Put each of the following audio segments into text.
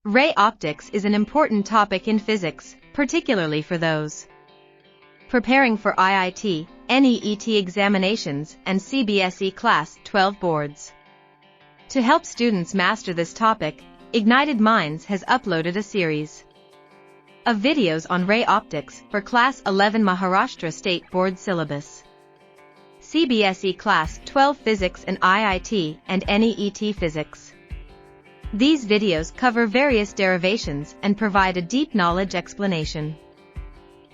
Ray optics is an important topic in physics, particularly for those preparing for IIT, NEET examinations, and CBSE Class 12 boards. To help students master this topic, Ignited Minds has uploaded a series of videos on ray optics for Class 11 Maharashtra State Board syllabus, CBSE Class 12 Physics and IIT and NEET Physics. These videos cover various derivations and provide a deep knowledge explanation.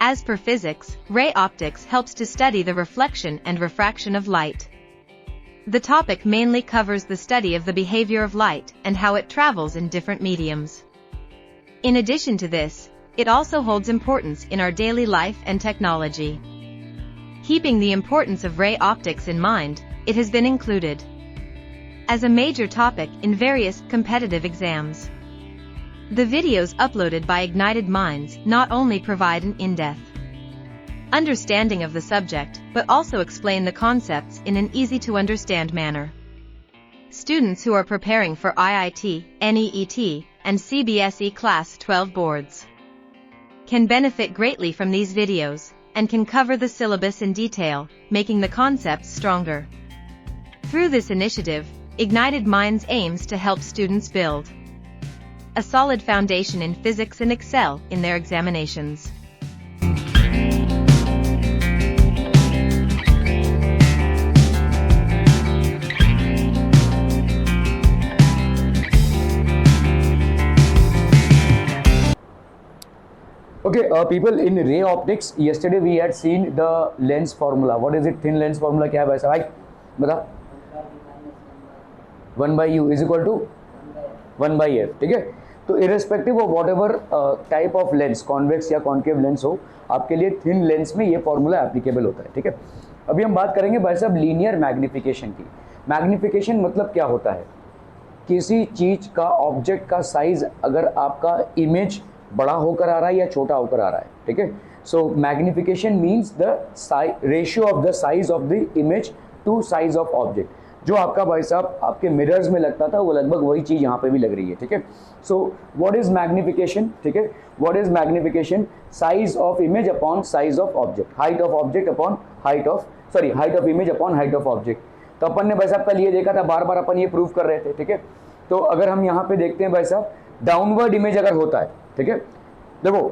As per physics, ray optics helps to study the reflection and refraction of light. The topic mainly covers the study of the behavior of light and how it travels in different mediums. In addition to this, it also holds importance in our daily life and technology. Keeping the importance of ray optics in mind, it has been included as a major topic in various competitive exams. The videos uploaded by Ignited Minds not only provide an in-depth understanding of the subject, but also explain the concepts in an easy-to-understand manner. Students who are preparing for IIT, NEET, and CBSE Class 12 boards can benefit greatly from these videos, and can cover the syllabus in detail, making the concepts stronger. Through this initiative, Ignited Minds aims to help students build a solid foundation in physics and excel in their examinations. Okay, people, in ray optics, yesterday we had seen the lens formula. What is it? Thin lens formula क्या है भाई साहब? बता. 1 by u is equal to 1 by f. ठीक है. तो irrespective of what ever type of lens, convex या concave lens हो, आपके लिए थिन लेंस में ये फॉर्मूला एप्लीकेबल होता है. ठीक है. अभी हम बात करेंगे भाई साहब लीनियर मैग्निफिकेशन की. मैग्निफिकेशन मतलब क्या होता है? किसी चीज का, ऑब्जेक्ट का साइज अगर आपका इमेज बड़ा होकर आ रहा है या छोटा होकर आ रहा है. ठीक है. So magnification means the ratio of the size of the image to size of object. जो आपका भाई साहब आपके मिरर्स में लगता था वो लगभग वही चीज यहाँ पे भी लग रही है. ठीक है. So what is magnification? ठीक है. What is magnification? Size of image upon size of object, height of object upon height of image upon height of object. तो अपन ने भाई साहब कल ये देखा था, बार बार अपन ये प्रूव कर रहे थे. ठीक है. तो अगर हम यहाँ पे देखते हैं भाई साहब, डाउनवर्ड इमेज अगर होता है, ठीक है, देखो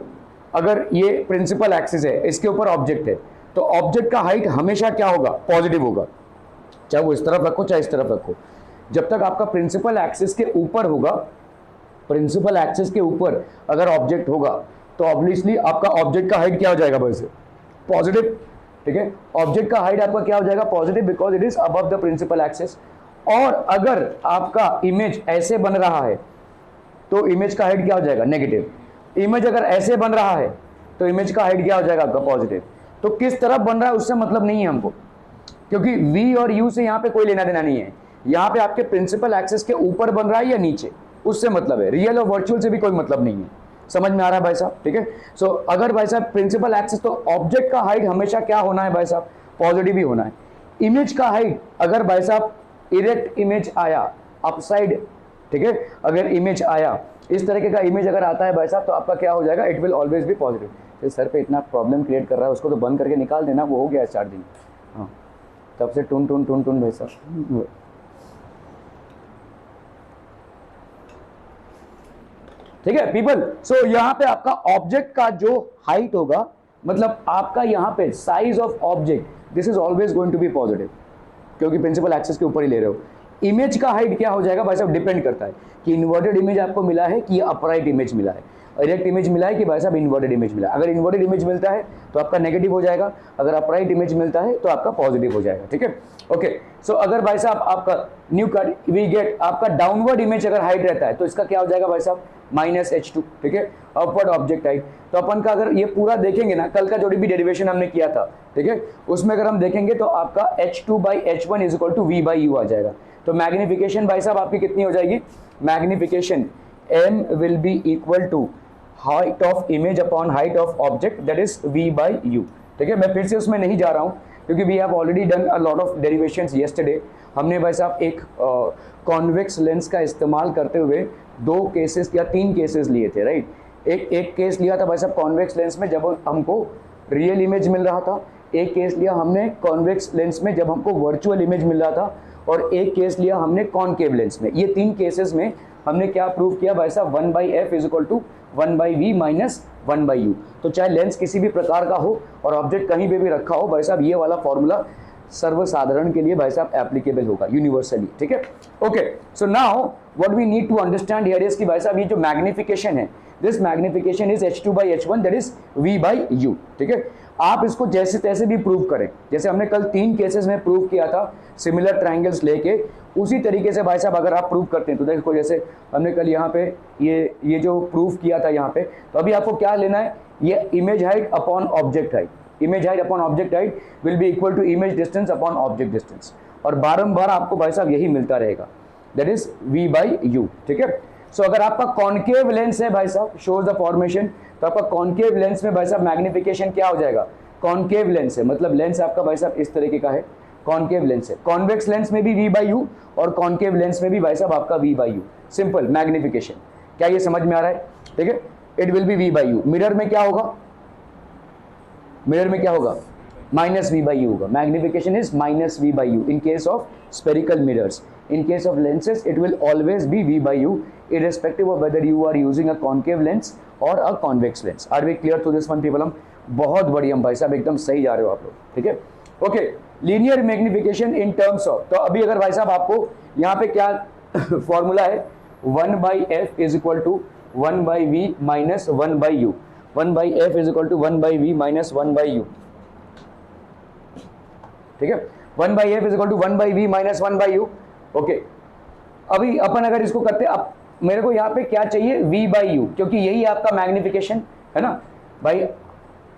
अगर ये प्रिंसिपल एक्सिस है, इसके ऊपर ऑब्जेक्ट है, तो ऑब्जेक्ट का हाइट हमेशा क्या होगा? पॉजिटिव होगा. चाहे वो इस तरफ रखो चाहे इस तरफ रखो. जब तक आपका प्रिंसिपल एक्सिस के ऊपर होगा, प्रिंसिपल एक्सिस के ऊपर अगर ऑब्जेक्ट होगा, तो ऑब्वियसली आपका ऑब्जेक्ट का हाइट क्या हो जाएगा? वैसे पॉजिटिव. ठीक है. ऑब्जेक्ट का हाइट आपका क्या हो जाएगा? Positive, because it is above the principal axis. और अगर आपका इमेज ऐसे बन रहा है तो इमेज का हाइट क्या हो जाएगा? नेगेटिव. इमेज अगर ऐसे बन रहा है तो इमेज का हाइट क्या हो जाएगा? आपका पॉजिटिव. तो किस तरफ बन रहा है उससे मतलब नहीं है हमको, क्योंकि v और u से यहाँ पे कोई लेना देना नहीं है. यहाँ पे आपके प्रिंसिपल एक्सिस के ऊपर बन रहा है या नीचे, उससे मतलब है. रियल और वर्चुअल से भी कोई मतलब नहीं है. समझ में आ रहा है भाई साहब? ठीक है. सो अगर भाई साहब प्रिंसिपल एक्सिस, तो ऑब्जेक्ट का हाइट हमेशा क्या होना है भाई साहब? पॉजिटिव ही होना है. इमेज का हाइट अगर भाई साहब इरेक्ट इमेज आया अपसाइड, ठीक है, अगर इमेज आया इस तरीके का इमेज अगर आता है भाई साहब, तो आपका क्या हो जाएगा? It will always be positive. तो सर पे इतना प्रॉब्लम क्रिएट कर रहा है, उसको तो बंद करके निकाल देना. वो हो गया चार्जिंग. हाँ, तब से टून टून टून टून भाई साहब. ठीक है पीपल. सो यहाँ पे आपका ऑब्जेक्ट का जो हाइट होगा, मतलब आपका यहाँ पे size of object, this is always going to be positive, क्योंकि प्रिंसिपल एक्सिस के ऊपर ही ले रहे हो. इमेज का हाइट क्या हो जाएगा भाई साहब? डिपेंड करता है कि इन्वर्टेड इमेज आपको मिला है कि अपराइट इमेज मिला है, इरेक्ट इमेज मिला है कि भाई साहब इन्वर्टेड इमेज मिला है. अगर इन्वर्टेड इमेज मिलता है तो आपका नेगेटिव हो जाएगा, अगर अपराइट इमेज मिलता है तो आपका पॉजिटिव हो जाएगा. ठीक है. ओके. सो अगर भाई साहब आपका न्यू कट वी गेट, आपका डाउनवर्ड इमेज अगर हाइट रहता है तो इसका क्या हो जाएगा भाई साहब? -h2. ठीक है. Upward object height. तो अपन का अगर ये पूरा देखेंगे ना, कल का जो भी डेरिवेशन हमने किया था, ठीक है, उसमें अगर हम देखेंगे तो आपका h2/h1 is equal to v/u आ जाएगा. तो मैग्निफिकेशन भाई साहब आपकी कितनी हो जाएगी? Magnification m will be equal to height of image upon height of object, that is v/u. ठीक है. मैं फिर से उसमें नहीं जा रहा हूँ क्योंकि we have already done a lot of derivations yesterday. हमने भाई साहब एक कॉन्वेक्स लेंस का इस्तेमाल करते हुए दो केसेस या तीन केसेस लिए थे, राइट। एक केस लिया था भाई साहब कॉन्वेक्स लेंस में जब हमको रियल इमेज मिल रहा था, एक केस लिया हमने कॉन्वेक्स लेंस में जब हमको वर्चुअल इमेज मिल रहा था, और एक केस लिया हमने कॉनकेव लेंस में। ये तीन केसेस में हमने क्या प्रूव किया भाई साहब, 1/f is equal to 1/v minus 1/u। तो चाहे लेंस किसी भी प्रकार का हो और ऑब्जेक्ट कहीं पे भी रखा हो भाई साहब, ये वाला फॉर्मूला सर्वसाधारण के लिए भाई साहब एप्लीकेबल होगा यूनिवर्सली, ठीक है। Okay, so now what we need to understand here is कि भाई साहब ये जो मैग्निफिकेशन है, this magnification is h2/h1 that is v/u, ठीक है। आप इसको जैसे तैसे भी प्रूव करें, जैसे हमने कल 3 केसेस में प्रूव किया था सिमिलर ट्रायंगल्स लेके, उसी तरीके से भाई साहब अगर आप प्रूव करते हैं तो देखो जैसे हमने कल यहाँ पे ये जो प्रूव किया था यहाँ पे, तो अभी आपको क्या लेना है, ये image height upon object height, image height upon object height will be equal to image distance upon object distance, और बारंबार आपको भाई साहब यही मिलता रहेगा, दैट इज v/u, ठीक है। सो अगर आपका कॉनकेव लेंस है भाई साहब, शोज द फॉर्मेशन, तो आपका कॉनकेव लेंस में भाई साहब मैग्निफिकेशन क्या हो जाएगा, कॉनकेव लेंस है मतलब लेंस आपका भाई साहब इस तरीके का है, कॉनकेव लेंस है। कॉन्वेक्स लेंस में भी v/u और कॉनकेव लेंस में भी भाई साहब आपका v/u, सिंपल मैग्निफिकेशन। क्या ये समझ में आ रहा है, ठीक है। It will B v/u। Mirror में क्या होगा, मिरर में क्या होगा, माइनस v/u होगा। Magnification is minus v/u in case of spherical mirrors. In case of lenses, it will always be v/u, irrespective of whether you are using a concave lens or a convex lens. Are we clear to this one, people? बहुत बढ़िया भाई साहब, एकदम सही जा रहे हो आप लोग, ठीक है। Okay, linear magnification in terms of, तो अभी अगर भाई साहब आपको यहाँ पे क्या फॉर्मूला है, 1/f is equal to 1/v minus 1/u, 1/f is equal to 1/v minus 1/u, ठीक है। 1/f is equal to 1/v minus 1/u। Okay, अभी अपन अगर इसको करते, अब मेरे को यहाँ पे क्या चाहिए, v/u, क्योंकि यही आपका मैग्निफिकेशन है ना भाई।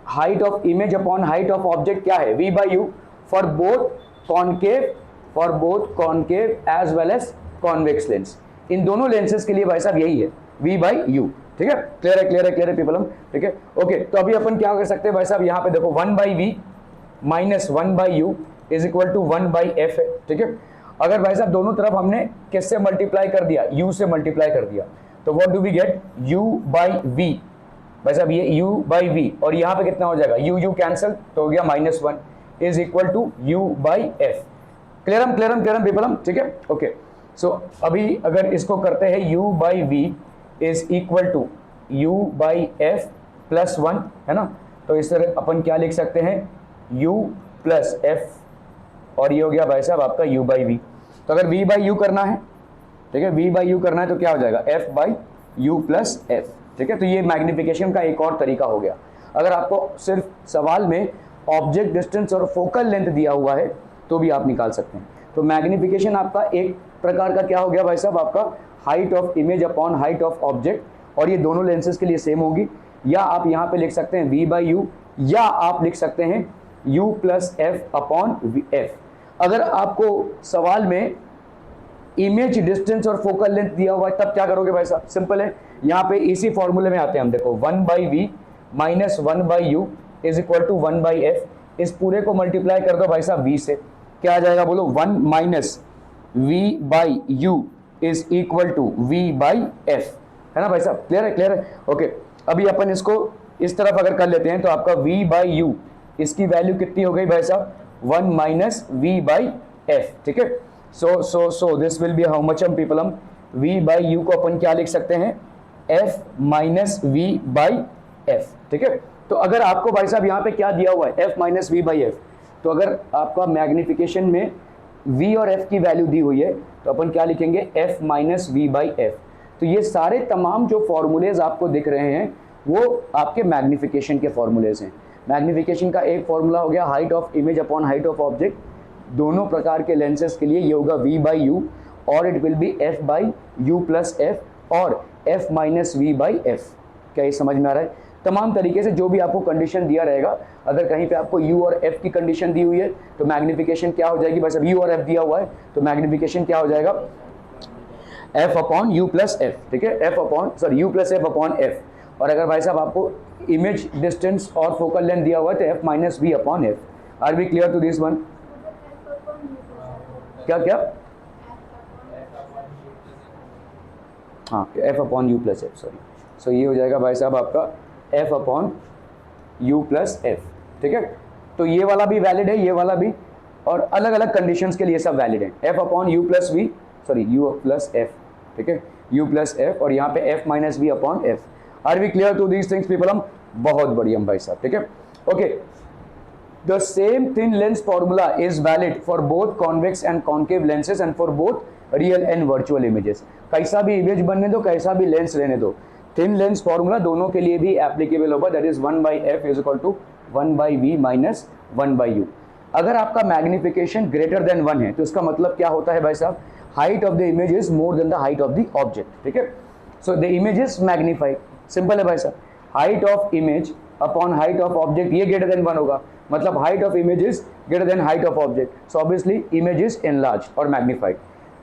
Height of image upon height of object क्या है, v/u for both concave as well as convex lens. इन दोनों लेंसेज के लिए भाई साहब यही है v/u, ठीक है। क्लियर है, क्लियर है, क्लियर है पीपल, ठीक है। ओके, तो अभी अपन क्या कर सकते हैं भाई साहब, यहाँ पे देखो 1/v minus 1/u is equal to 1/f है, ठीक है। अगर भाई साहब दोनों तरफ हमने किससे मल्टीप्लाई कर दिया, u से मल्टीप्लाई कर दिया, तो what do we get, u/v। भाई साहब ये u/v और यहाँ पे कितना हो जाएगा, u कैंसिल तो हो गया -1 इज इक्वल टू u/f। क्लियरम पीपलम, ठीक है। ओके, सो अभी अगर इसको करते हैं u/v is equal to u/f plus 1, है ना, तो इस तरह अपन क्या लिख सकते हैं, u प्लस f, और ये हो गया भाई साहब आपका u/v। तो अगर v/u करना है, ठीक है, v/u करना है तो क्या हो जाएगा, f/u प्लस f, ठीक है। तो ये मैग्निफिकेशन का एक और तरीका हो गया। अगर आपको सिर्फ सवाल में ऑब्जेक्ट डिस्टेंस और फोकल लेंथ दिया हुआ है तो भी आप निकाल सकते हैं। तो मैग्निफिकेशन आपका एक प्रकार का क्या हो गया भाई साहब, आपका height of image upon height of object, और ये दोनों लेंसेज के लिए सेम होगी। या आप यहाँ पे लिख सकते हैं v/u, या आप लिख सकते हैं u plus f upon f। अगर आपको सवाल में इमेज डिस्टेंस और फोकल लेंथ दिया हुआ है तब क्या करोगे भाई साहब, सिंपल है, यहाँ पे इसी फॉर्मूले में आते हैं हम। देखो 1/v minus 1/u is equal to 1/f। इस पूरे को मल्टीप्लाई कर दो भाई साहब v से, क्या आ जाएगा बोलो, 1 minus v/u is equal to v/f, है ना भाई साहब। क्लियर है, क्लियर है। ओके, अभी अपन इसको इस तरफ अगर कर लेते हैं तो आपका v/u इसकी वैल्यू कितनी हो गई भाई साहब, 1 माइनस v/f, ठीक है। So this will be how much हम पीपल, हम v/u को अपन क्या लिख सकते हैं, f माइनस v/f, ठीक है। तो अगर आपको भाई साहब यहाँ पे क्या दिया हुआ है, f माइनस v/f, तो अगर आपका मैग्निफिकेशन में v और f की वैल्यू दी हुई है तो अपन क्या लिखेंगे, f माइनस v/f। तो ये सारे तमाम जो फॉर्मूलेज आपको दिख रहे हैं वो आपके मैग्निफिकेशन के फॉर्मूलेज हैं। मैग्निफिकेशन का एक फॉर्मूला हो गया height of image upon height of object, दोनों प्रकार के लेंसेज के लिए ये होगा v/u, और it will B f/u plus f और f माइनस v/f। क्या ये समझ में आ रहा है? तमाम तरीके से जो भी आपको कंडीशन दिया रहेगा, अगर कहीं पे आपको u और f की कंडीशन दी हुई है तो मैग्निफिकेशन क्या हो जाएगी, बस अब u और f दिया हुआ है तो मैग्निफिकेशन क्या हो जाएगा, f upon u plus f, ठीक है, u plus f upon f। और अगर भाई साहब आपको इमेज डिस्टेंस और फोकल लेंथ दिया हुआ है तो f minus v upon f। Are we clear to this one? क्या क्या हाँ F upon U plus F, sorry. So ये हो जाएगा भाई साहब आपका F upon U plus F, ठीक है। तो ये वाला भी वैलिड है, ये वाला भी, और अलग अलग कंडीशंस के लिए सब वैलिड है। F upon U plus V, sorry U plus F, ठीक है, यू प्लस एफ, और यहाँ पे F minus V upon F. Are we clear to these things people? हम बहुत बढ़िया भाई साहब, ठीक है। Okay, the same thin lens formula is valid for both convex and concave lenses and for both real and virtual images. कैसा भी image बनने दो, कैसा भी लेंस रहने दो, थिन लेंस फॉर्मूला दोनों के लिए भी एप्लीकेबल होगा। That is 1/f is equal to 1/v minus 1/u। अगर आपका मैग्निफिकेशन ग्रेटर देन 1 है तो इसका मतलब क्या होता है भाई साहब? Height of the image is more than the height of the object, ठीक है। So the image is magnified, simple है भाई साहब। Height of image upon height of object, ये ग्रेटर देन 1 होगा, मतलब height of image is greater than height of object, so obviously image is enlarge और magnified.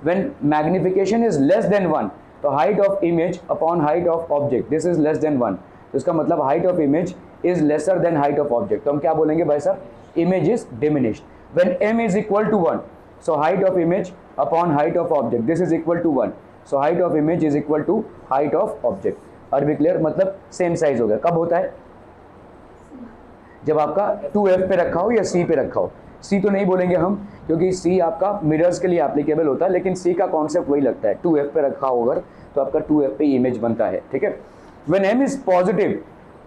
When magnification is less than 1, तो height of image upon height of object, this is less than 1, तो इसका मतलब height of image is lesser than height of object. तो हम क्या बोलेंगे भाई साहब? Image is diminished. When m is equal to 1, so height of image upon height of object, this is equal to 1, so height of image is equal to height of object. Are be clear? मतलब same size हो गया। कब होता है? जब आपका 2f पे रखा हो या c पे रखा हो। c तो नहीं बोलेंगे हम, क्योंकि c आपका मिरर्स के लिए एप्लीकेबल होता है, लेकिन c का कॉन्सेप्ट वही लगता है। 2f पे रखा हो अगर, तो आपका 2f पे इमेज बनता है, ठीक है। व्हेन m इज पॉजिटिव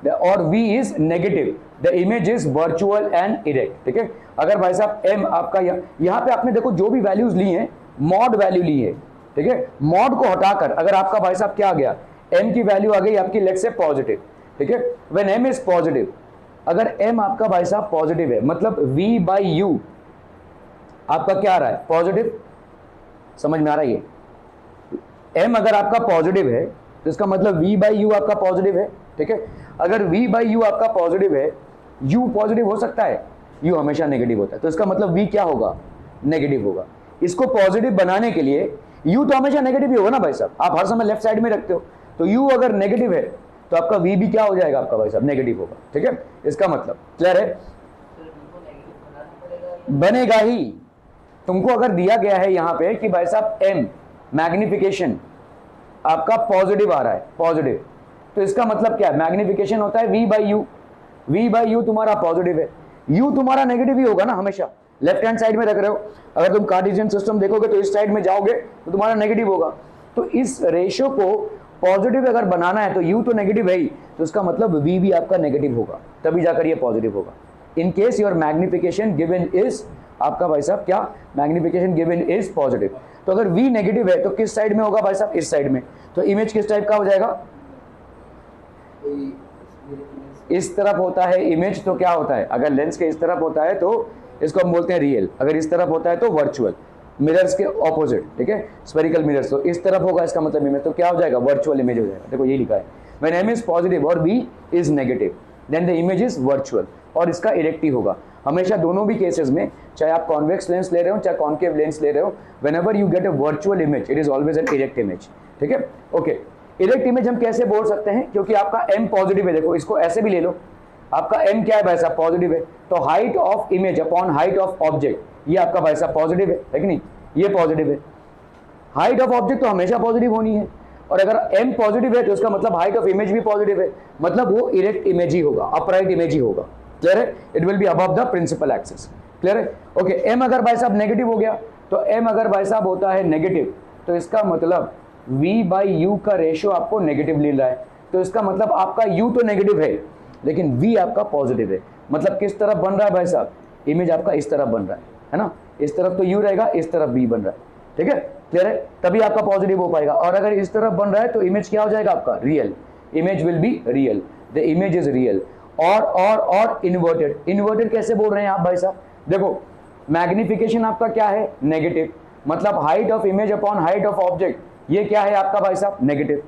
और v is negative, the image is virtual and erect, ठीक है। अगर भाई साहब m आपका यहाँ पे आपने देखो जो भी वैल्यूज ली हैं, मॉड वैल्यू ली है, ठीक है। मॉड को हटाकर अगर आपका भाई साहब क्या आ गया, m की वैल्यू आ गई आपकी लेट्स से पॉजिटिव, ठीक है। व्हेन m इज पॉजिटिव, अगर m आपका भाई साहब पॉजिटिव है, मतलब v/u आपका क्या आ रहा है? पॉजिटिव। समझ में आ रहा है ये? m अगर आपका पॉजिटिव है तो इसका मतलब v/u आपका पॉजिटिव है, ठीक है। अगर v/u आपका पॉजिटिव है, u पॉजिटिव हो सकता है, u हमेशा नेगेटिव होता है, तो इसका मतलब v क्या होगा? नेगेटिव होगा। इसको पॉजिटिव बनाने के लिए u तो हमेशा नेगेटिव ही होगा ना भाई साहब, आप हर समय लेफ्ट साइड में रखते हो, तो u अगर नेगेटिव है तो आपका v भी क्या हो जाएगा आपका भाई साहब? नेगेटिव होगा, ठीक है। इसका मतलब क्लियर है? बनेगा ही। तुमको अगर दिया गया है यहाँ पे कि भाई साहब m मैग्निफिकेशन आपका पॉजिटिव आ रहा है, पॉजिटिव, तो इसका मतलब क्या है? मैग्निफिकेशन होता है v/u, v/u तुम्हारा पॉजिटिव है, u तुम्हारा नेगेटिव ही होगा ना हमेशा। लेफ्ट हैंड साइड में रख रहे हो, अगर तुम कार्टेशियन सिस्टम देखोगे तो इस साइड में जाओगे तो तुम्हारा नेगेटिव होगा। तो इस रेशियो को पॉजिटिव अगर बनाना है तो u तो नेगेटिव है ही, तो इसका मतलब v भी आपका नेगेटिव होगा, तभी जाकर ये पॉजिटिव होगा। In case your magnification given is आपका भाई साहब क्या? Magnification given is positive. तो अगर v नेगेटिव है तो किस साइड में होगा भाई साहब? इस साइड में। तो इमेज किस टाइप का हो जाएगा? इस तरफ होता है इमेज, तो क्या होता है? अगर लेंस के इस तरफ होता है तो इसको हम बोलते हैं रियल, अगर इस तरफ होता है तो वर्चुअल। मिरर्स के ऑपोजिट, ठीक है, स्फेरिकल मिरर्स, तो इस तरफ होगा इसका मतलब इमेज, तो क्या हो जाएगा? वर्चुअल इमेज हो जाएगा। देखो ये लिखा है, व्हेन m इज पॉजिटिव और v is negative then the image is virtual, और इसका इरेक्ट ही होगा हमेशा। दोनों भी केसेस में, चाहे आप कॉन्वेक्स लेंस ले रहे हो चाहे कॉन्केव लेंस ले रहे हो, whenever you get a virtual image it is always an erect image, ठीक है। ओके, इरेक्ट इमेज हम कैसे बोल सकते हैं? क्योंकि आपका m पॉजिटिव है, देखो इसको ऐसे भी ले लो, आपका m क्या है भाई साहब? पॉजिटिव है, तो height of image upon height of object, ये आपका भाई साहब पॉजिटिव है कि नहीं? ये पॉजिटिव है। हाइट ऑफ ऑब्जेक्ट तो हमेशा पॉजिटिव होनी है, और अगर m पॉजिटिव है तो इसका मतलब हाइट ऑफ इमेज भी पॉजिटिव है, मतलब वो इरेक्ट इमेज ही होगा, अपराइट इमेज ही होगा। क्लियर है? It will be above the principal axis. Clear है? ओके, m अगर भाई साहब नेगेटिव हो गया, तो m अगर भाई साहब होता है नेगेटिव, तो इसका मतलब v/u का रेशियो आपको नेगेटिव मिल रहा है, तो इसका मतलब आपका u तो नेगेटिव है लेकिन v आपका पॉजिटिव है। मतलब किस तरफ बन रहा है भाई साहब? इमेज आपका इस तरफ बन रहा है ना? इस तरफ तो u रहेगा, इस तरफ v बन रहा है, ठीक है। क्लियर है? तभी आपका पॉजिटिव हो पाएगा। और अगर इस तरफ बन रहा है तो इमेज क्या हो जाएगा आपका? Real. Image will be real, the image is real. और इन्वर्टेड। इन्वर्टेड कैसे बोल रहे हैं आप भाई साहब? देखो मैग्निफिकेशन आपका क्या है? नेगेटिव, मतलब height of image upon height of object, ये क्या है आपका भाई साहब? नेगेटिव।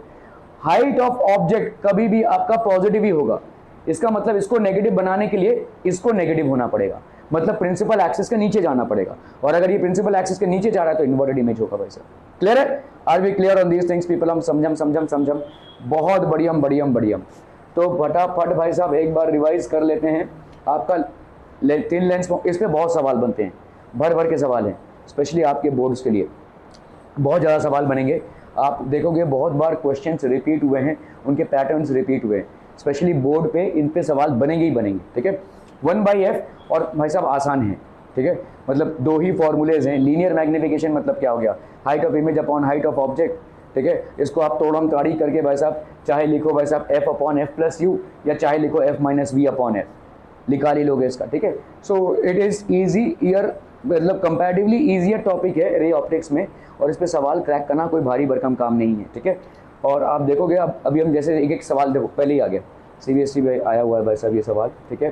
हाइट ऑफ ऑब्जेक्ट कभी भी आपका पॉजिटिव ही होगा, इसका मतलब इसको नेगेटिव बनाने के लिए इसको नेगेटिव होना पड़ेगा, मतलब प्रिंसिपल एक्सिस के नीचे जाना पड़ेगा, और अगर ये प्रिंसिपल एक्सिस के नीचे जा रहा है तो इन्वर्टेड इमेज होगा भाई साहब। क्लियर है? Are we clear on these things people? हम समझम बहुत बढ़िया। तो फटाफट भाई साहब एक बार रिवाइज कर लेते हैं। आपका थिन लेंस, इस पर बहुत सवाल बनते हैं, भर के सवाल हैं, स्पेशली आपके बोर्ड्स के लिए बहुत ज़्यादा सवाल बनेंगे। आप देखोगे बहुत बार क्वेश्चंस रिपीट हुए हैं, उनके पैटर्न्स रिपीट हुए हैं, स्पेशली बोर्ड पे इन पे सवाल बनेंगे ही बनेंगे, ठीक है। 1/f और भाई साहब आसान है, ठीक है, मतलब दो ही फॉर्मूलेज हैं। लीनियर मैग्निफिकेशन मतलब क्या हो गया, height of image upon height of object, ठीक है। इसको आप तोड़म ताड़ी करके भाई साहब चाहे लिखो भाई साहब f upon F plus U, या चाहे लिखो f minus V upon F, निकाल ही लोगे इसका, ठीक है। So it is easier, मतलब कंपैरेटिवली ईजियर टॉपिक है रे ऑप्टिक्स में, और इस पर सवाल क्रैक करना कोई भारी भरकम काम नहीं है, ठीक है। और आप देखोगे अब अभी हम जैसे एक एक सवाल देखो, पहले ही आ गया CBSE में आया हुआ है भाई साहब ये सवाल, ठीक है।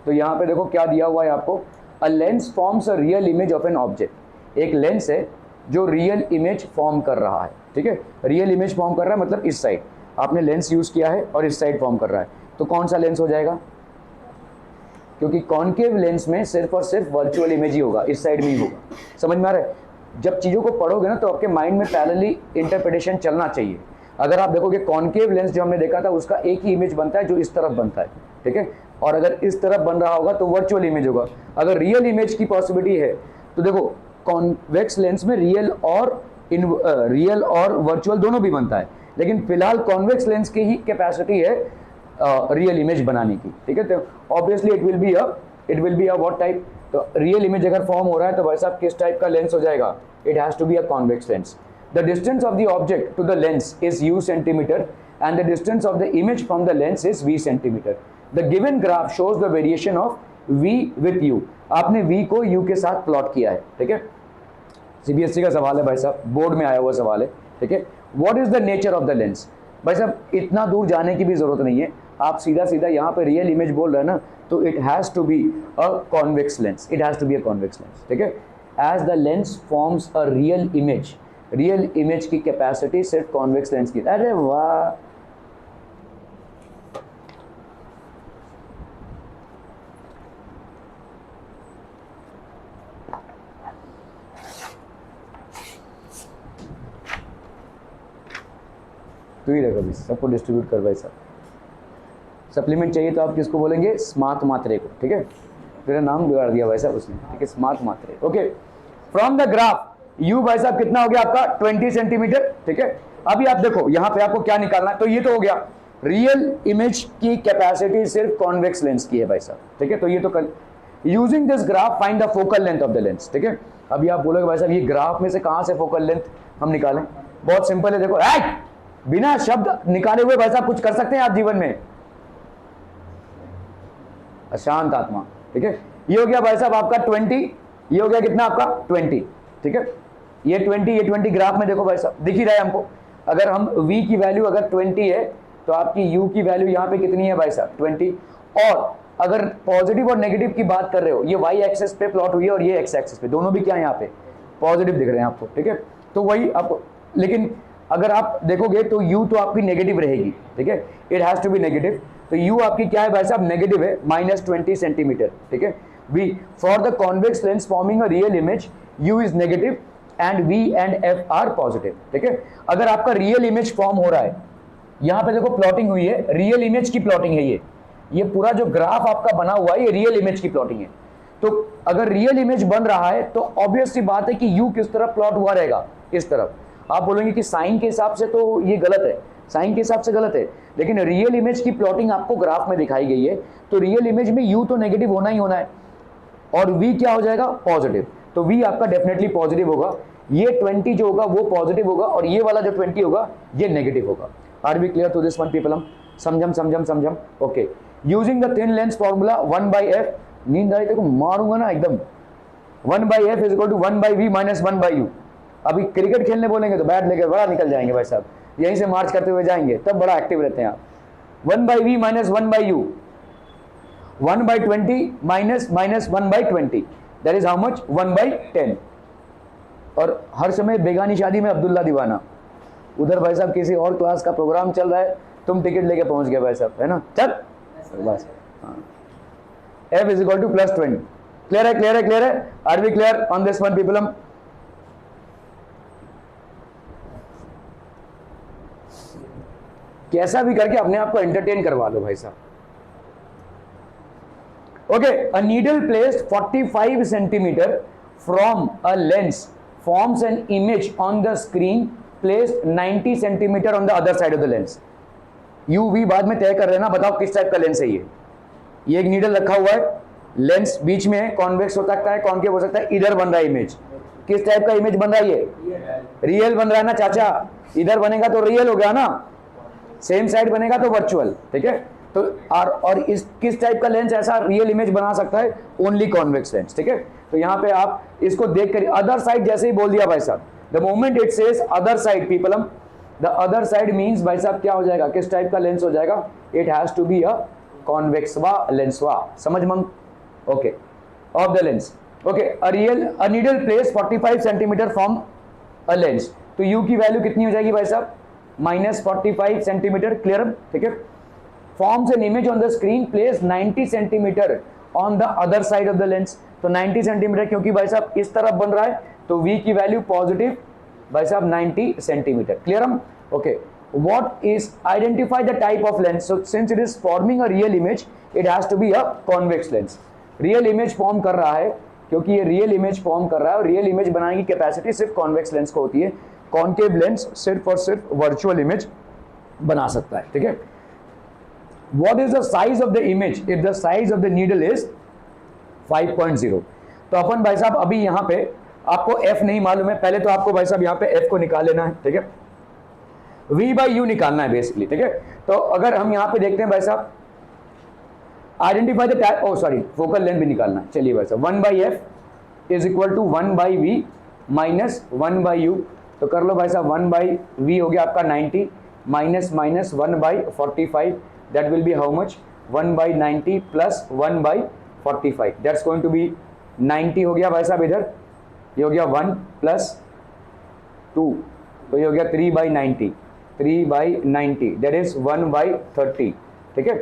तो यहाँ पे देखो क्या दिया हुआ है आपको, a lens forms a real image of an object. एक लेंस है जो रियल इमेज फॉर्म कर रहा है, ठीक है। रियल इमेज फॉर्म कर रहा है मतलब इस साइड आपने लेंस यूज़ किया है और इस साइड फॉर्म कर रहा है, तो कौन सा लेंस हो जाएगा, क्योंकि कॉन्केव लेंस में सिर्फ और सिर्फ वर्चुअल इमेज ही होगा, इस साइड में ही होगा। समझ में आ रहा है, जब चीज़ों को पढ़ोगे ना तो आपके माइंड में पैरेलली इंटरप्रिटेशन चलना चाहिए। अगर आप देखोगे कॉन्केव लेंस जो हमने देखा था उसका एक ही इमेज बनता है जो इस तरफ बनता है, ठीक है, और अगर इस तरफ बन रहा होगा तो वर्चुअल इमेज होगा। अगर रियल इमेज की पॉसिबिलिटी है तो देखो कॉन्वेक्स लेंस में रियल और वर्चुअल दोनों भी बनता है, लेकिन फिलहाल कॉन्वेक्स लेंस की ही कैपेसिटी है रियल इमेज बनाने की, ठीक है। तो obviously it will be a what type, तो रियल इमेज अगर फॉर्म हो रहा है तो भाई साहब किस टाइप का लेंस हो जाएगा, it has to be a convex lens. The distance of the object to the lens is u centimetre and the distance of the image from the lens is v centimetre. The given graph shows the variation of v with u। आपने v को u के साथ plot किया है, ठीक है। CBSE का सवाल है भाई साहब, बोर्ड में आया हुआ सवाल है, ठीक है। What is the nature of the lens, भाई साहब इतना दूर जाने की भी जरूरत नहीं है, आप सीधा सीधा यहाँ पे रियल इमेज बोल रहे हैं ना, तो it has to be a convex lens, it has to be a convex lens, ठीक है। As the lens forms a real image की कैपेसिटी सिर्फ कॉन्वेक्स लेंस की। अरे वाह, तू ही रखो, सबको डिस्ट्रीब्यूट कर भाई साहब। सप्लीमेंट चाहिए तो आप किसको बोलेंगे, स्मार्ट मात्रे को, ठीक है। तेरा नाम बिगाड़ दिया भाई साहब उसने, ठीक है, स्मार्ट मात्रे, okay. From the graph you भाई साहब कितना हो गया आपका 20 सेंटीमीटर, ठीक है। अभी आप देखो यहाँ पे आपको क्या निकालना है, तो ये तो हो गया रियल इमेज की कैपेसिटी सिर्फ कॉन्वेक्स लेंस की है भाई साहब, ठीक है। तो ये तो कल using this graph find the focal length of the lens, ठीक है। अभी आप बोलोगे भाई साहब ये ग्राफ में से कहाँ से फोकल लेंथ हम निकालें, बहुत सिंपल है, देखो बिना शब्द निकाले हुए भाई साहब कुछ कर सकते हैं आप जीवन में, अशांत आत्मा, ठीक है। ये हो गया भाई साहब आपका 20, ये हो गया कितना आपका 20, ठीक है। ये 20 ग्राफ में देखो भाई साहब दिख ही रहा है हमको। अगर हम v की वैल्यू अगर 20 है तो आपकी u की वैल्यू यहाँ पे कितनी है भाई साहब 20। और अगर पॉजिटिव और नेगेटिव की बात कर रहे हो, ये y एक्सेस पे प्लॉट हुई है और ये x एक्सेस पे, दोनों भी क्या है यहाँ पे पॉजिटिव दिख रहे हैं आपको, ठीक है। तो वही आपको, लेकिन अगर आप देखोगे तो u तो आपकी नेगेटिव रहेगी, ठीक है, it has to be negative. तो u आपकी क्या है भाई साहब नेगेटिव है, -20 सेंटीमीटर, ठीक है। v for the convex lens forming a real image u is negative and v and f are positive, ठीक है। अगर आपका रियल इमेज फॉर्म हो रहा है, यहाँ पे देखो प्लॉटिंग हुई है, रियल इमेज की प्लॉटिंग है, ये पूरा जो ग्राफ आपका बना हुआ है ये रियल इमेज की प्लॉटिंग है। तो अगर रियल इमेज बन रहा है तो ऑब्वियस सी बात है कि u किस तरफ प्लॉट हुआ रहेगा, इस तरफ। आप बोलेंगे कि साइन के हिसाब से तो ये गलत है, साइन के हिसाब से गलत है, लेकिन रियल इमेज की प्लॉटिंग आपको ग्राफ में दिखाई गई है, तो रियल इमेज में u तो नेगेटिव होना ही होना है और v क्या हो जाएगा पॉजिटिव, तो v आपका डेफिनेटली पॉजिटिव होगा। ये 20 जो होगा वो पॉजिटिव होगा और ये वाला जो 20 होगा ये नेगेटिव होगा। Are we clear to this one people, हम समझम okay. Using the thin lens formula 1/f, नींद आई देखो मारूंगा ना एकदम, 1/f is equal to 1/v minus 1/u। अभी क्रिकेट खेलने बोलेंगे तो बैट लेकर बड़ा निकल जाएंगे भाई साहब, यहीं से मार्च करते हुए जाएंगे तब बड़ा एक्टिव रहते हैं आप। 1/v minus 1/u, 1/20 minus 1/20, that is how much 1/10। और हर समय बेगानी शादी में अब्दुल्ला दीवाना, उधर भाई साहब किसी और क्लास का प्रोग्राम चल रहा है, तुम टिकट लेके पहुंच गए भाई साहब, है ना, चल बस। f is equal to +20। Clear है, are we clear on this one people. हम कैसा भी करके अपने आप को एंटरटेन करवा लो भाई साहब। Okay, a needle placed 45 centimetre from a lens forms an image on the screen placed 90 centimetre on the other side of the lens. You we बाद में तय कर रहे हैं ना, बताओ किस टाइप का लेंस है ये एक नीडल रखा हुआ है, लेंस बीच में है, कॉन्वेक्स हो सकता है, कॉन्केव हो सकता है, इधर बन रहा है इमेज। किस टाइप का इमेज बन रहा है ये? रियल बन रहा है ना चाचा, इधर बनेगा तो रियल हो गया ना, सेम साइड बनेगा तो वर्चुअल, ठीक है। तो और इस किस टाइप का लेंस ऐसा रियल इमेज बना सकता है? ओनली कॉन्वेक्स लेंस, ठीक है। तो यहाँ पे आप इसको देख कर अदर साइड जैसे ही बोल दिया भाई साहब, the moment it says other side पीपलम, द अदर साइड मीन्स भाई साहब क्या हो जाएगा, किस टाइप का लेंस हो जाएगा? It has to be a कॉन्वेक्सवा लेंसवा, समझ मंग, okay, of the lens, okay. A needle place 45 centimetre from a lens, तो यू की वैल्यू कितनी हो जाएगी भाई साहब? -45 सेंटीमीटर, क्लियर, ठीक है। Forms an image on the screen place 90 centimetre on the other side of the lens, तो 90 सेंटीमीटर क्योंकि भाई साहब इस तरफ बन रहा है, तो v की वैल्यू पॉजिटिव भाई साहब 90 सेंटीमीटर, क्लियर हम, okay. What is identify the type of lens? So since it is forming a real image, it has to be a convex lens. Real image form कर रहा है क्योंकि ये real image form कर रहा है, और real image बनाने की कैपेसिटी सिर्फ convex lens को होती है, concave lens सिर्फ और सिर्फ virtual image बना सकता है, ठीक है। What is the size of the image? If the size of the needle is 5.0, तो अपन भाई साहब अभी यहाँ पे आपको f नहीं मालूम है, पहले तो आपको भाई साहब यहाँ पे f को निकाल लेना है, ठीक है, v बाई यू निकालना है बेसिकली, ठीक है। तो अगर हम यहाँ पे देखते हैं भाई साहब, identify the type, oh sorry focal length भी निकालना है, चलिए भाई साहब 1/f is equal to 1/v minus 1/u, तो कर लो भाई साहब 1/v हो गया आपका 90 minus 1/45, that will be how much? 1/90 plus 1/45, that's going to be 90 हो गया भाई साहब, इधर ये हो गया 1 प्लस 2, तो ये हो गया 3/90, 3/90 दैट इज 1/30, ठीक है।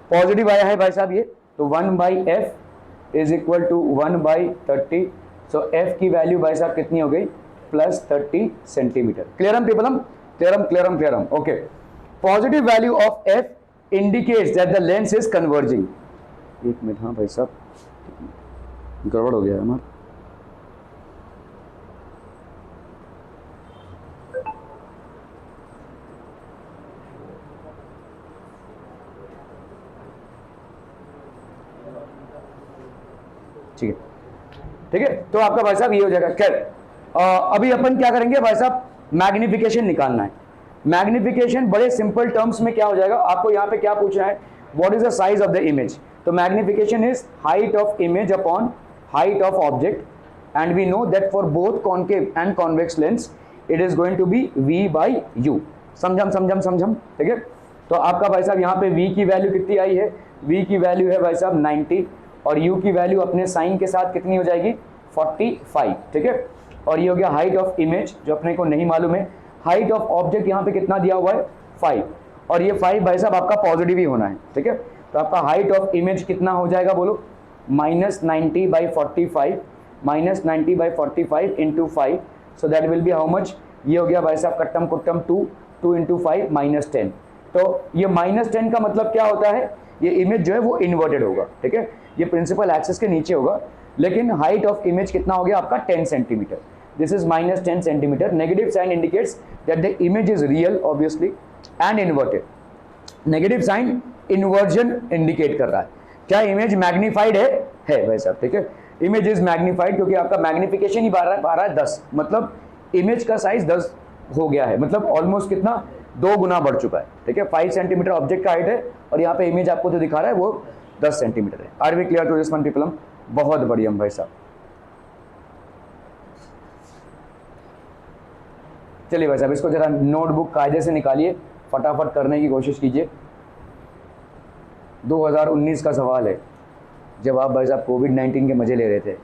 पॉजिटिव आया है भाई साहब ये, तो 1/f is equal to 1/30, so f की वैल्यू भाई साहब कितनी हो गई? +30 सेंटीमीटर, क्लियरम पीपलम, क्लियरम, okay. Positive value of f indicates that the lens is converging. एक मिनट, हाँ भाई साहब गड़बड़ हो गया हमारा, ठीक है, ठीक है। तो आपका भाई साहब ये हो जाएगा। खैर अभी अपन क्या करेंगे भाई साहब, मैग्निफिकेशन निकालना है। मैग्निफिकेशन बड़े सिंपल टर्म्स में क्या हो जाएगा, आपको यहाँ पे क्या पूछना है, what is the size of the image. तो magnification is height of image upon height of object, and we know that for both concave and convex lens it is going to be v/u। समझम, ठीक है। तो आपका भाई साहब यहाँ पे v की वैल्यू कितनी आई है? v की वैल्यू है भाई साहब 90, और u की वैल्यू अपने साइन के साथ कितनी हो जाएगी? 45, ठीक है। और ये हो गया हाइट ऑफ इमेज जो अपने को नहीं मालूम है। हाइट ऑफ ऑब्जेक्ट यहाँ पे कितना दिया हुआ है? 5, और ये 5 भाई साहब आपका पॉजिटिव ही होना है, ठीक है। तो आपका हाइट ऑफ इमेज कितना हो जाएगा बोलो? -90/45, -90/45 into 5, so that will be how much? ये हो गया भाई साहब कट्टम कुट्टम 2 इंटू 5 -10। तो ये -10 का मतलब क्या होता है? ये इमेज जो है वो इन्वर्टेड होगा, ठीक है। ये प्रिंसिपल एक्सिस के नीचे होगा, लेकिन हाइट ऑफ इमेज कितना हो गया आपका? 10 centimetre. This is -10 centimetre. Negative sign indicates that the image is real obviously and inverted. Negative sign inversion indicate कर रहा है। क्या इमेज मैग्नीफाइड है भाई साहब, ठीक है। इमेज इज मैग्नीफाइड क्योंकि आपका मैग्निफिकेशन ही बारह है 10, मतलब इमेज का साइज 10 हो गया है, मतलब ऑलमोस्ट कितना? 2 गुना बढ़ चुका है, ठीक है। 5 सेंटीमीटर ऑब्जेक्ट का हाइट है, और यहाँ पे इमेज आपको जो दिखा रहा है वो 10 सेंटीमीटर है। Are we clear to this one पीपलम? बहुत बढ़िया भाई साहब। चलिए भाई साहब इसको जरा नोटबुक कायदे से निकालिए, फटाफट करने की कोशिश कीजिए। 2019 का सवाल है, जब आप भाई साहब कोविड-19 के मजे ले रहे थे।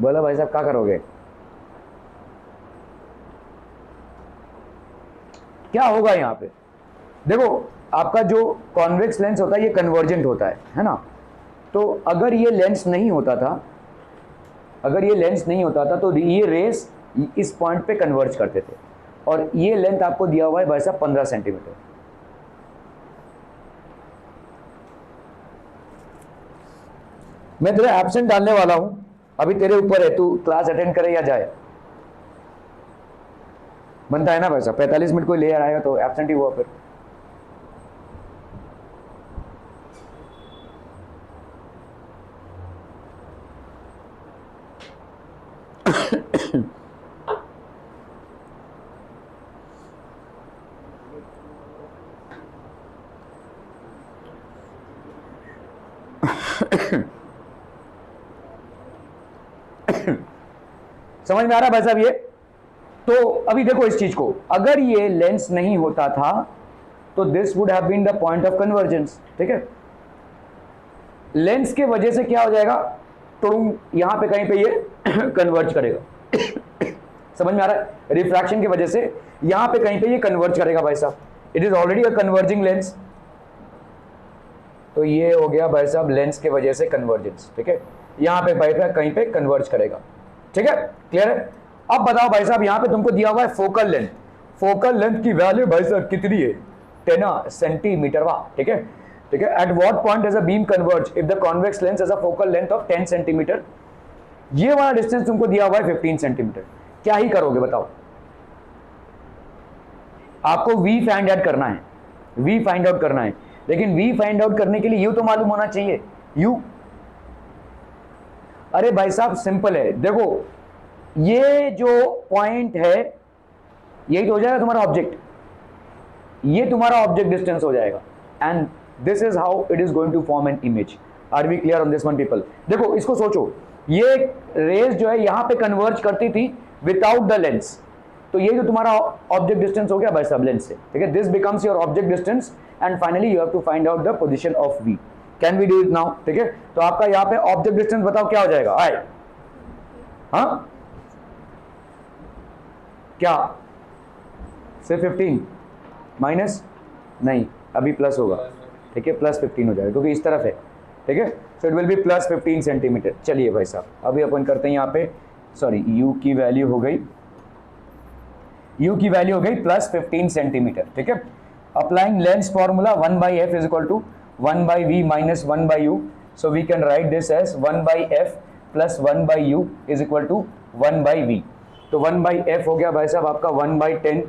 बोला भाई साहब क्या करोगे, क्या होगा यहाँ पे? देखो आपका जो कॉन्वेक्स लेंस होता है ये कन्वर्जेंट होता है ना। तो अगर ये लेंस नहीं होता था, अगर ये लेंस नहीं होता था तो ये रेस इस पॉइंट पे कन्वर्ज करते थे, और ये लेंथ आपको दिया हुआ है भाई साहब 15 सेंटीमीटर। मैं तेरा एब्सेंट डालने वाला हूं, अभी तेरे ऊपर है, तू क्लास अटेंड करे या जाए। बनता है ना भाई साहब, 45 मिनट कोई ले आएगा तो एब्सेंट ही हुआ फिर। समझ में आ रहा है भाई साहब ये? तो अभी देखो इस चीज को, अगर ये लेंस नहीं होता था तो this would have been the point of convergence, ठीक है। लेंस के वजह से क्या हो जाएगा, तो यहां पे कहीं पे ये कन्वर्ज करेगा। समझ में आ रहा है? रिफ्रैक्शन की वजह से यहां पे कहीं पे ये कन्वर्ज करेगा भाई साहब, it is already a converging lens. तो ये हो गया भाई साहब लेंस के वजह से कन्वर्जेंस, ठीक है। यहां पे भाई साहब कहीं पे कन्वर्ज करेगा, ठीक है, क्लियर है। अब बताओ भाई साहब यहां पे तुमको दिया हुआ है फोकल लेंथ, फोकल लेंथ की वैल्यू भाई साहब कितनी है, 10 सेंटीमीटर, वाह, ठीक है, ठीक है। At what point does a beam converge if the convex lens has a focal length of 10 centimetre. ये वाला डिस्टेंस तुमको दिया हुआ है 15 सेंटीमीटर। क्या ही करोगे बताओ? आपको v फाइंड आउट करना है, v फाइंड आउट करना है, लेकिन v फाइंड आउट करने के लिए u तो मालूम होना चाहिए, u। अरे भाई साहब सिंपल है, देखो ये जो पॉइंट है यही तो हो जाएगा तुम्हारा ऑब्जेक्ट, ये तुम्हारा ऑब्जेक्ट डिस्टेंस हो जाएगा, and this is how it is going to form an image. Are we clear on this one people? देखो इसको सोचो, ये रेज जो है यहां पे कन्वर्ज करती थी विदाउट द लेंस, तो ये जो तुम्हारा ऑब्जेक्ट डिस्टेंस हो गया भाई साहब लेंस से, ठीक है। This becomes your object distance and finally you have to find out the position of v। Can we do it now? ठीक है, तो आपका यहाँ पे ऑब्जेक्ट डिस्टेंस बताओ क्या हो जाएगा, आए, हाँ क्या सिर्फ 15 माइनस नहीं, अभी प्लस होगा, ठीक है, प्लस 15 हो जाएगा क्योंकि इस तरफ है, ठीक है। So it will B plus 15 centimetre. चलिए भाई साहब अभी अपन करते हैं यहाँ पे, सॉरी u की वैल्यू हो गई, u की वैल्यू हो गई प्लस 15 सेंटीमीटर, ठीक है। Applying lens formula 1/f is equal to 1/v minus 1/u, so we can write this as 1/f plus 1/u is equal to 1/v। तो 1/f हो गया भाई साहब आपका 1/10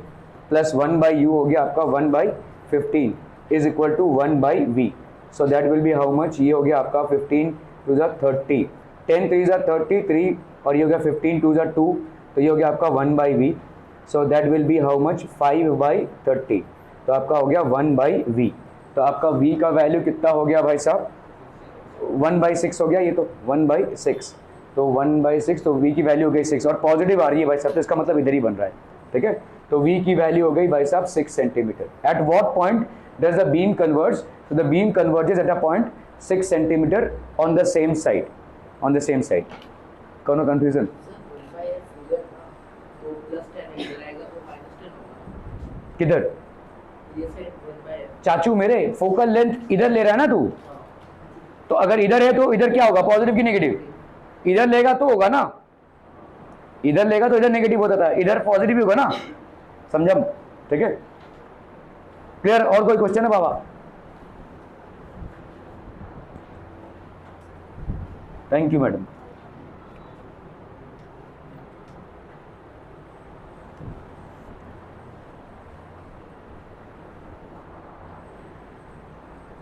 प्लस 1/u हो गया आपका 1/15 is equal to 1/v। So that will be how much, ये हो गया आपका 15 टू ज़ा 30, 10 3 ज़ा 33, और ये हो गया 15 टू ज़ा 2, तो ये हो गया आपका 1/v। So that will be how much 5/30, तो आपका हो गया 1/v। तो आपका v का वैल्यू कितना हो गया भाई साहब, 1/6 हो गया, ये तो 1/6, तो 1/6, तो v की वैल्यू हो गई 6, और पॉजिटिव आ रही है भाई साहब, तो इसका मतलब इधर ही बन रहा है, ठीक है। तो v की वैल्यू हो गई भाई साहब 6 centimetre. At what point does the beam converge? So the beam converges at a point 6 centimeter on the same side, on the same side. कोनो confusion? किधर? चाचू मेरे फोकल लेंथ इधर ले रहा है ना तू, तो अगर इधर है तो इधर क्या होगा, पॉजिटिव की नेगेटिव? इधर लेगा तो होगा ना, इधर लेगा तो इधर नेगेटिव होता था, इधर पॉजिटिव होगा ना, समझा? ठीक है, क्लियर? और कोई क्वेश्चन है बाबा? Thank you madam.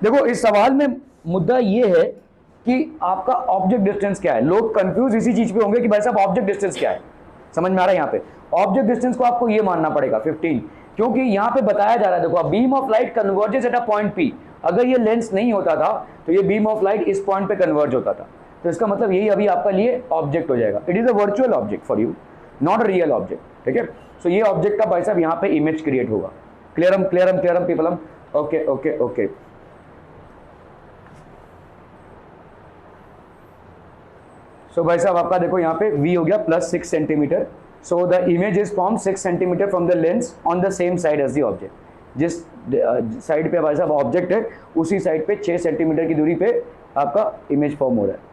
देखो इस सवाल में मुद्दा ये है कि आपका ऑब्जेक्ट डिस्टेंस क्या है। लोग कंफ्यूज इसी चीज पे होंगे कि भाई साहब ऑब्जेक्ट डिस्टेंस क्या है, समझ में आ रहा है? यहाँ पे ऑब्जेक्ट डिस्टेंस को आपको ये मानना पड़ेगा 15, क्योंकि यहाँ पे बताया जा रहा है, देखो beam of light converges at a point P। अगर ये लेंस नहीं होता था तो ये बीम ऑफ लाइट इस पॉइंट पे कन्वर्ज होता था, तो इसका मतलब यही अभी आपका लिए ऑब्जेक्ट हो जाएगा। It is a virtual object for you, not a real object, ठीक है। सो ये ऑब्जेक्ट का भाई साहब यहाँ पे इमेज क्रिएट होगा। क्लियरम पीपलम? Okay okay okay. सो भाई साहब आपका देखो यहाँ पे v हो गया +6 centimetre. So the image is form 6 centimetre from the lens on the same side as the object. जिस साइड पे भाई साहब ऑब्जेक्ट है उसी साइड पे 6 सेंटीमीटर की दूरी पे आपका इमेज फॉर्म हो रहा है.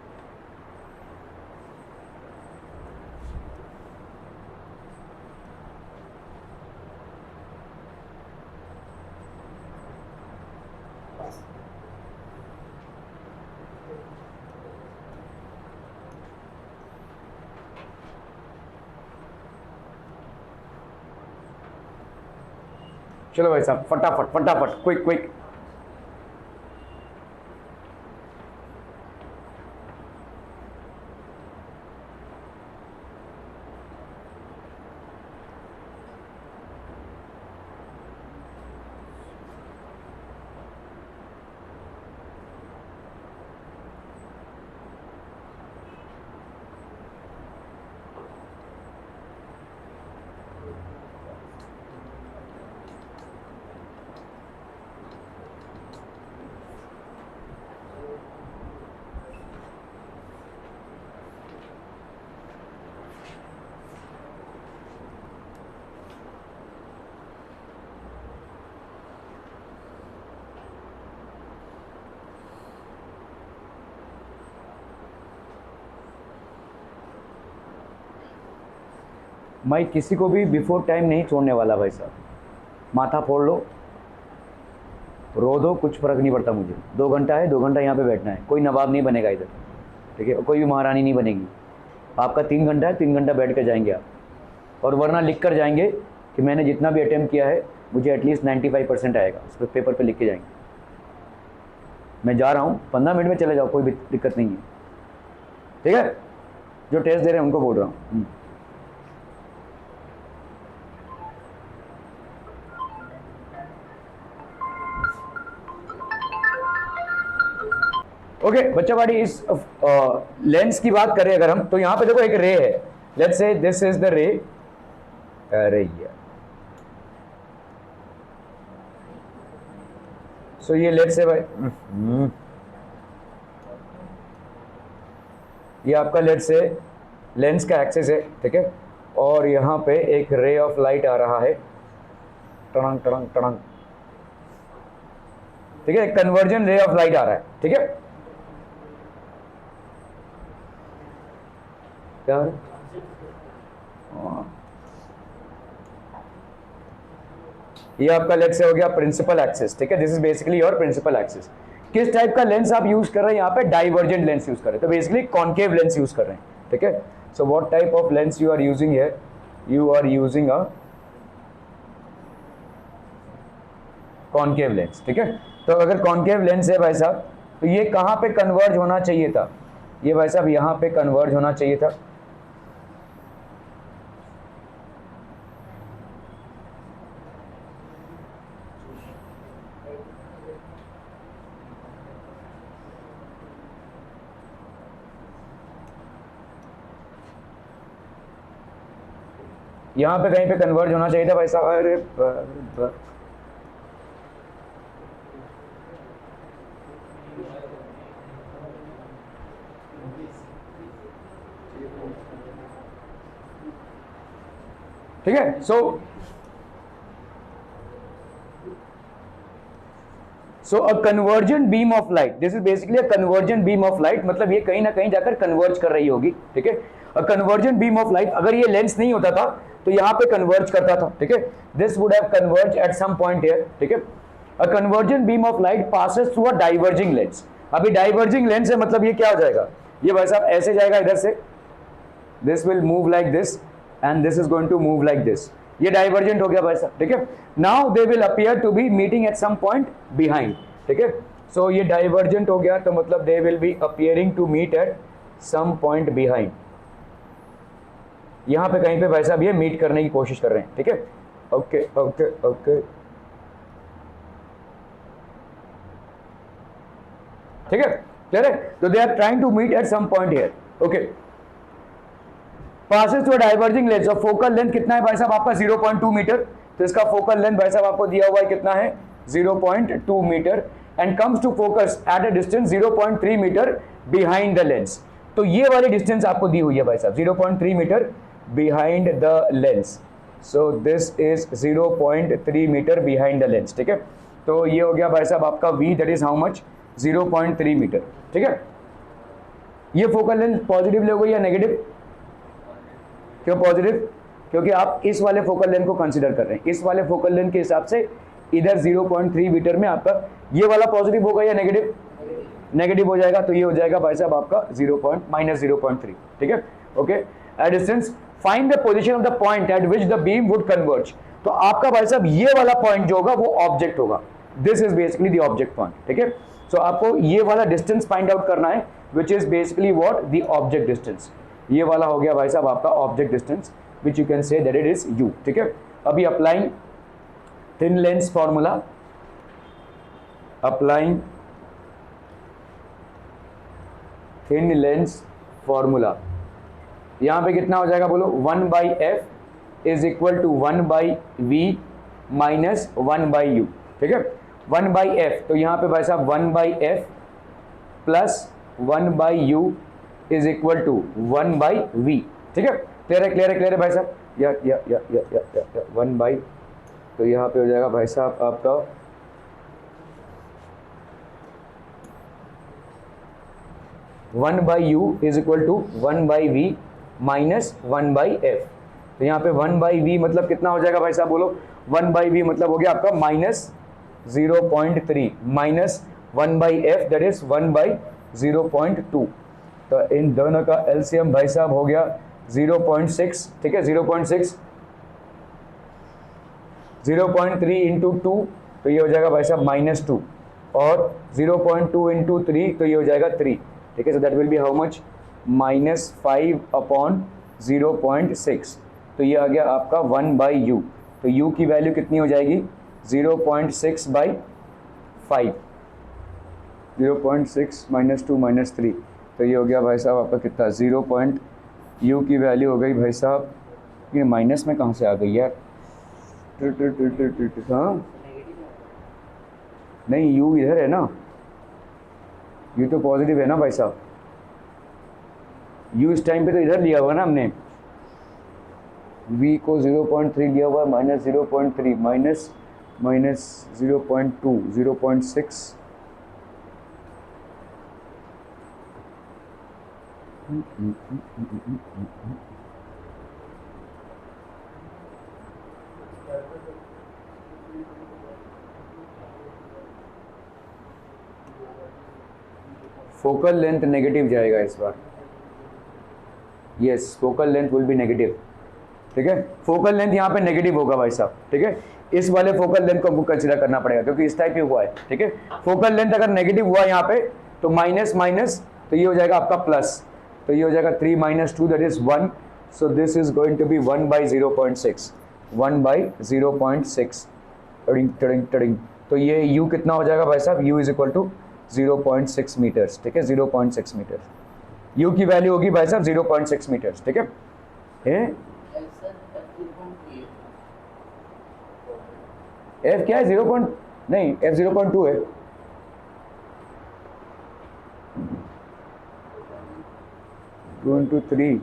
चलो भाई साहब फटाफट फटाफट क्विक क्विक. मैं किसी को भी बिफोर टाइम नहीं छोड़ने वाला भाई साहब. माथा फोड़ लो, रो दो, कुछ फर्क नहीं पड़ता मुझे. 2 घंटा है, 2 घंटा यहाँ पे बैठना है. कोई नवाब नहीं बनेगा इधर, ठीक है. कोई भी महारानी नहीं बनेगी. आपका 3 घंटा है, 3 घंटा बैठ कर जाएंगे आप. और वरना लिख कर जाएंगे कि मैंने जितना भी अटैम्प्ट किया है मुझे एटलीस्ट 95% आएगा. उस पर पेपर पर लिख के जाएंगे. मैं जा रहा हूँ, 15 मिनट में चले जाओ, कोई दिक्कत नहीं है, ठीक है. जो टेस्ट दे रहे हैं उनको बोल रहा हूँ. ओके बच्चावाड़ी, इस लेंस की बात करें अगर हम, तो यहाँ पे देखो एक रे है. Let's say this is the रे. अरे यार, सो ये लेट्स से भाई ये आपका लेट्स से लेंस का एक्सिस है, ठीक है. और यहाँ पे एक रे ऑफ लाइट आ रहा है, टड़ंग टड़ंग टड़ंग, ठीक है. कन्वर्जन रे ऑफ लाइट आ रहा है, ठीक है. क्या ये आपका लेंस हो गया प्रिंसिपल एक्सिस, ठीक है. This is basically your principal axis. किस टाइप का लेंस आप यूज कर रहे हैं यहाँ पे? डाइवर्जेंट लेंस यूज कर रहे हैं, तो बेसिकली कॉन्केव लेंस यूज कर रहे हैं, ठीक है. So what type of lens you are using here? You are using a concave lens, ठीक है. तो अगर कॉन्केव लेंस है भाई साहब, तो ये कहाँ पे कन्वर्ज होना चाहिए था? ये भाई साहब यहाँ पे कन्वर्ज होना चाहिए था. यहाँ पे कहीं पे कन्वर्ज होना चाहिए था भाई साहब. अरे ठीक है. So a convergent beam of light, this is basically a convergent beam of light, मतलब ये कहीं ना कहीं जाकर कन्वर्ज कर रही होगी, ठीक है. A convergent beam of light, अगर ये लेंस नहीं होता था तो यहाँ पे कन्वर्ज करता था, ठीक है. This would have converge at some point here, ठीक है. A convergent beam of light passes through a diverging lens. अभी डाइवर्जिंग लेंस है, मतलब ये क्या हो जाएगा? ये भाई साहब ऐसे जाएगा इधर से, this will move like this and this is going to move like this. ये डाइवर्जेंट हो गया भाई साहब, ठीक है. Now they will appear to be meeting at some point behind, ठीक है. सो ये डाइवर्जेंट हो गया, तो मतलब they will be appearing to meet at some point behind. यहां पे कहीं पे भाई साहब ये मीट करने की कोशिश कर रहे हैं, ठीक है. ओके ओके ओके, ठीक है, क्लियर है. तो they are trying to meet at some point here, okay. Passes to diverging lens. और फोकल लेंथ कितना है भाई साहब आपका? 0.2 मीटर. तो इसका फोकल लेंथ भाई साहब आपको दिया हुआ है कितना है? 0.2 metre. And comes to focus at a distance 0.3 metre behind the lens. तो ये वाली डिस्टेंस आपको दी हुई है भाई साहब 0.3 metre behind the lens. So this is 0.3 metre behind the lens, ठीक है। तो ये हो गया भाई साहब आपका v, that is how much 0.3 metre, ठीक है। ये फोकल लेंथ पॉजिटिव लोगे या नेगेटिव? क्यों पॉजिटिव? क्योंकि आप इस वाले फोकल लेंथ को कंसीडर कर रहे हैं। इस वाले फोकल लेंथ के हिसाब से इधर 0.3 मीटर में आपका ये वाला पॉजिटिव होगा या नेगेटिव? नेगेटिव हो जाएगा। तो ये हो जाएगा भाई साहब आपका -0.3, ठीक है। Okay, at distance find the position of the point eight which the beam would converge. तो आपका भाई साहब ये वाला पॉइंट जो होगा वो ऑब्जेक्ट होगा। This is basically the object point, ठीक है। सो आपको ये वाला डिस्टेंस फाइंड आउट करना है which is basically what, the object distance. ये वाला हो गया भाई साहब आपका object distance which you can say that it is u, ठीक है। अभी applying thin lens formula, applying thin lens formula, यहां पे कितना हो जाएगा बोलो, 1/f is equal to 1/v minus 1/u, ठीक है। 1/f, तो यहां पे भाई साहब 1/f plus 1/u is equal to 1/v, ठीक है। क्लियर है भाई साहब? या 1/, तो यहाँ पे हो जाएगा भाई साहब आपका 1/u is equal to 1/v minus 1/f। तो यहाँ पे 1/v मतलब कितना हो जाएगा भाई साहब बोलो? 1/v मतलब हो गया आपका -0.3 माइनस 1/f दैट इज 1/0.2। तो इन दोनों का एलसीएम भाई साहब हो गया 0.6, ठीक है। 0.3 इंटू 2, तो ये हो जाएगा भाई साहब -2, और 0.2 इंटू 3, तो ये हो जाएगा 3, ठीक है। So that will be how much, -5/0.6। तो ये आ गया आपका 1/u। तो u की वैल्यू कितनी हो जाएगी? 0.6/5, 0.6 -2 -3, तो ये हो गया भाई साहब आपका कितना, u की वैल्यू हो गई भाई साहब, ये माइनस में कहाँ से आ गई यार? हाँ नहीं, u इधर है ना, u तो पॉजिटिव है ना भाई साहब। u इस टाइम पे तो इधर लिया हुआ ना हमने, v को 0.3 लिया हुआ, -0.3 माइनस -0.2 0.6, फोकल लेंथ नेगेटिव जाएगा इस बार। Yes, focal length will be negative, ठीक है। फोकल लेंथ यहाँ पे नेगेटिव होगा भाई साहब, ठीक है। इस वाले फोकल लेंथ को कंसीडर करना पड़ेगा क्योंकि इस टाइप की हुआ है, ठीक है। फोकल लेंथ अगर नेगेटिव हुआ यहाँ पे तो माइनस माइनस, तो ये हो जाएगा आपका प्लस, तो ये हो जाएगा 3 - 2 that is 1। So this is going to be 1/0.6, 1/0.6, टडिंग। तो ये u कितना हो जाएगा भाई साहब? u is equal to 0.6 metres, ठीक है। 0.6 मीटर u की वैल्यू होगी भाई साहब 0.6 मीटर्स, ठीक है। f क्या है? 0. नहीं, f 0.2 है। टू इंटू 3,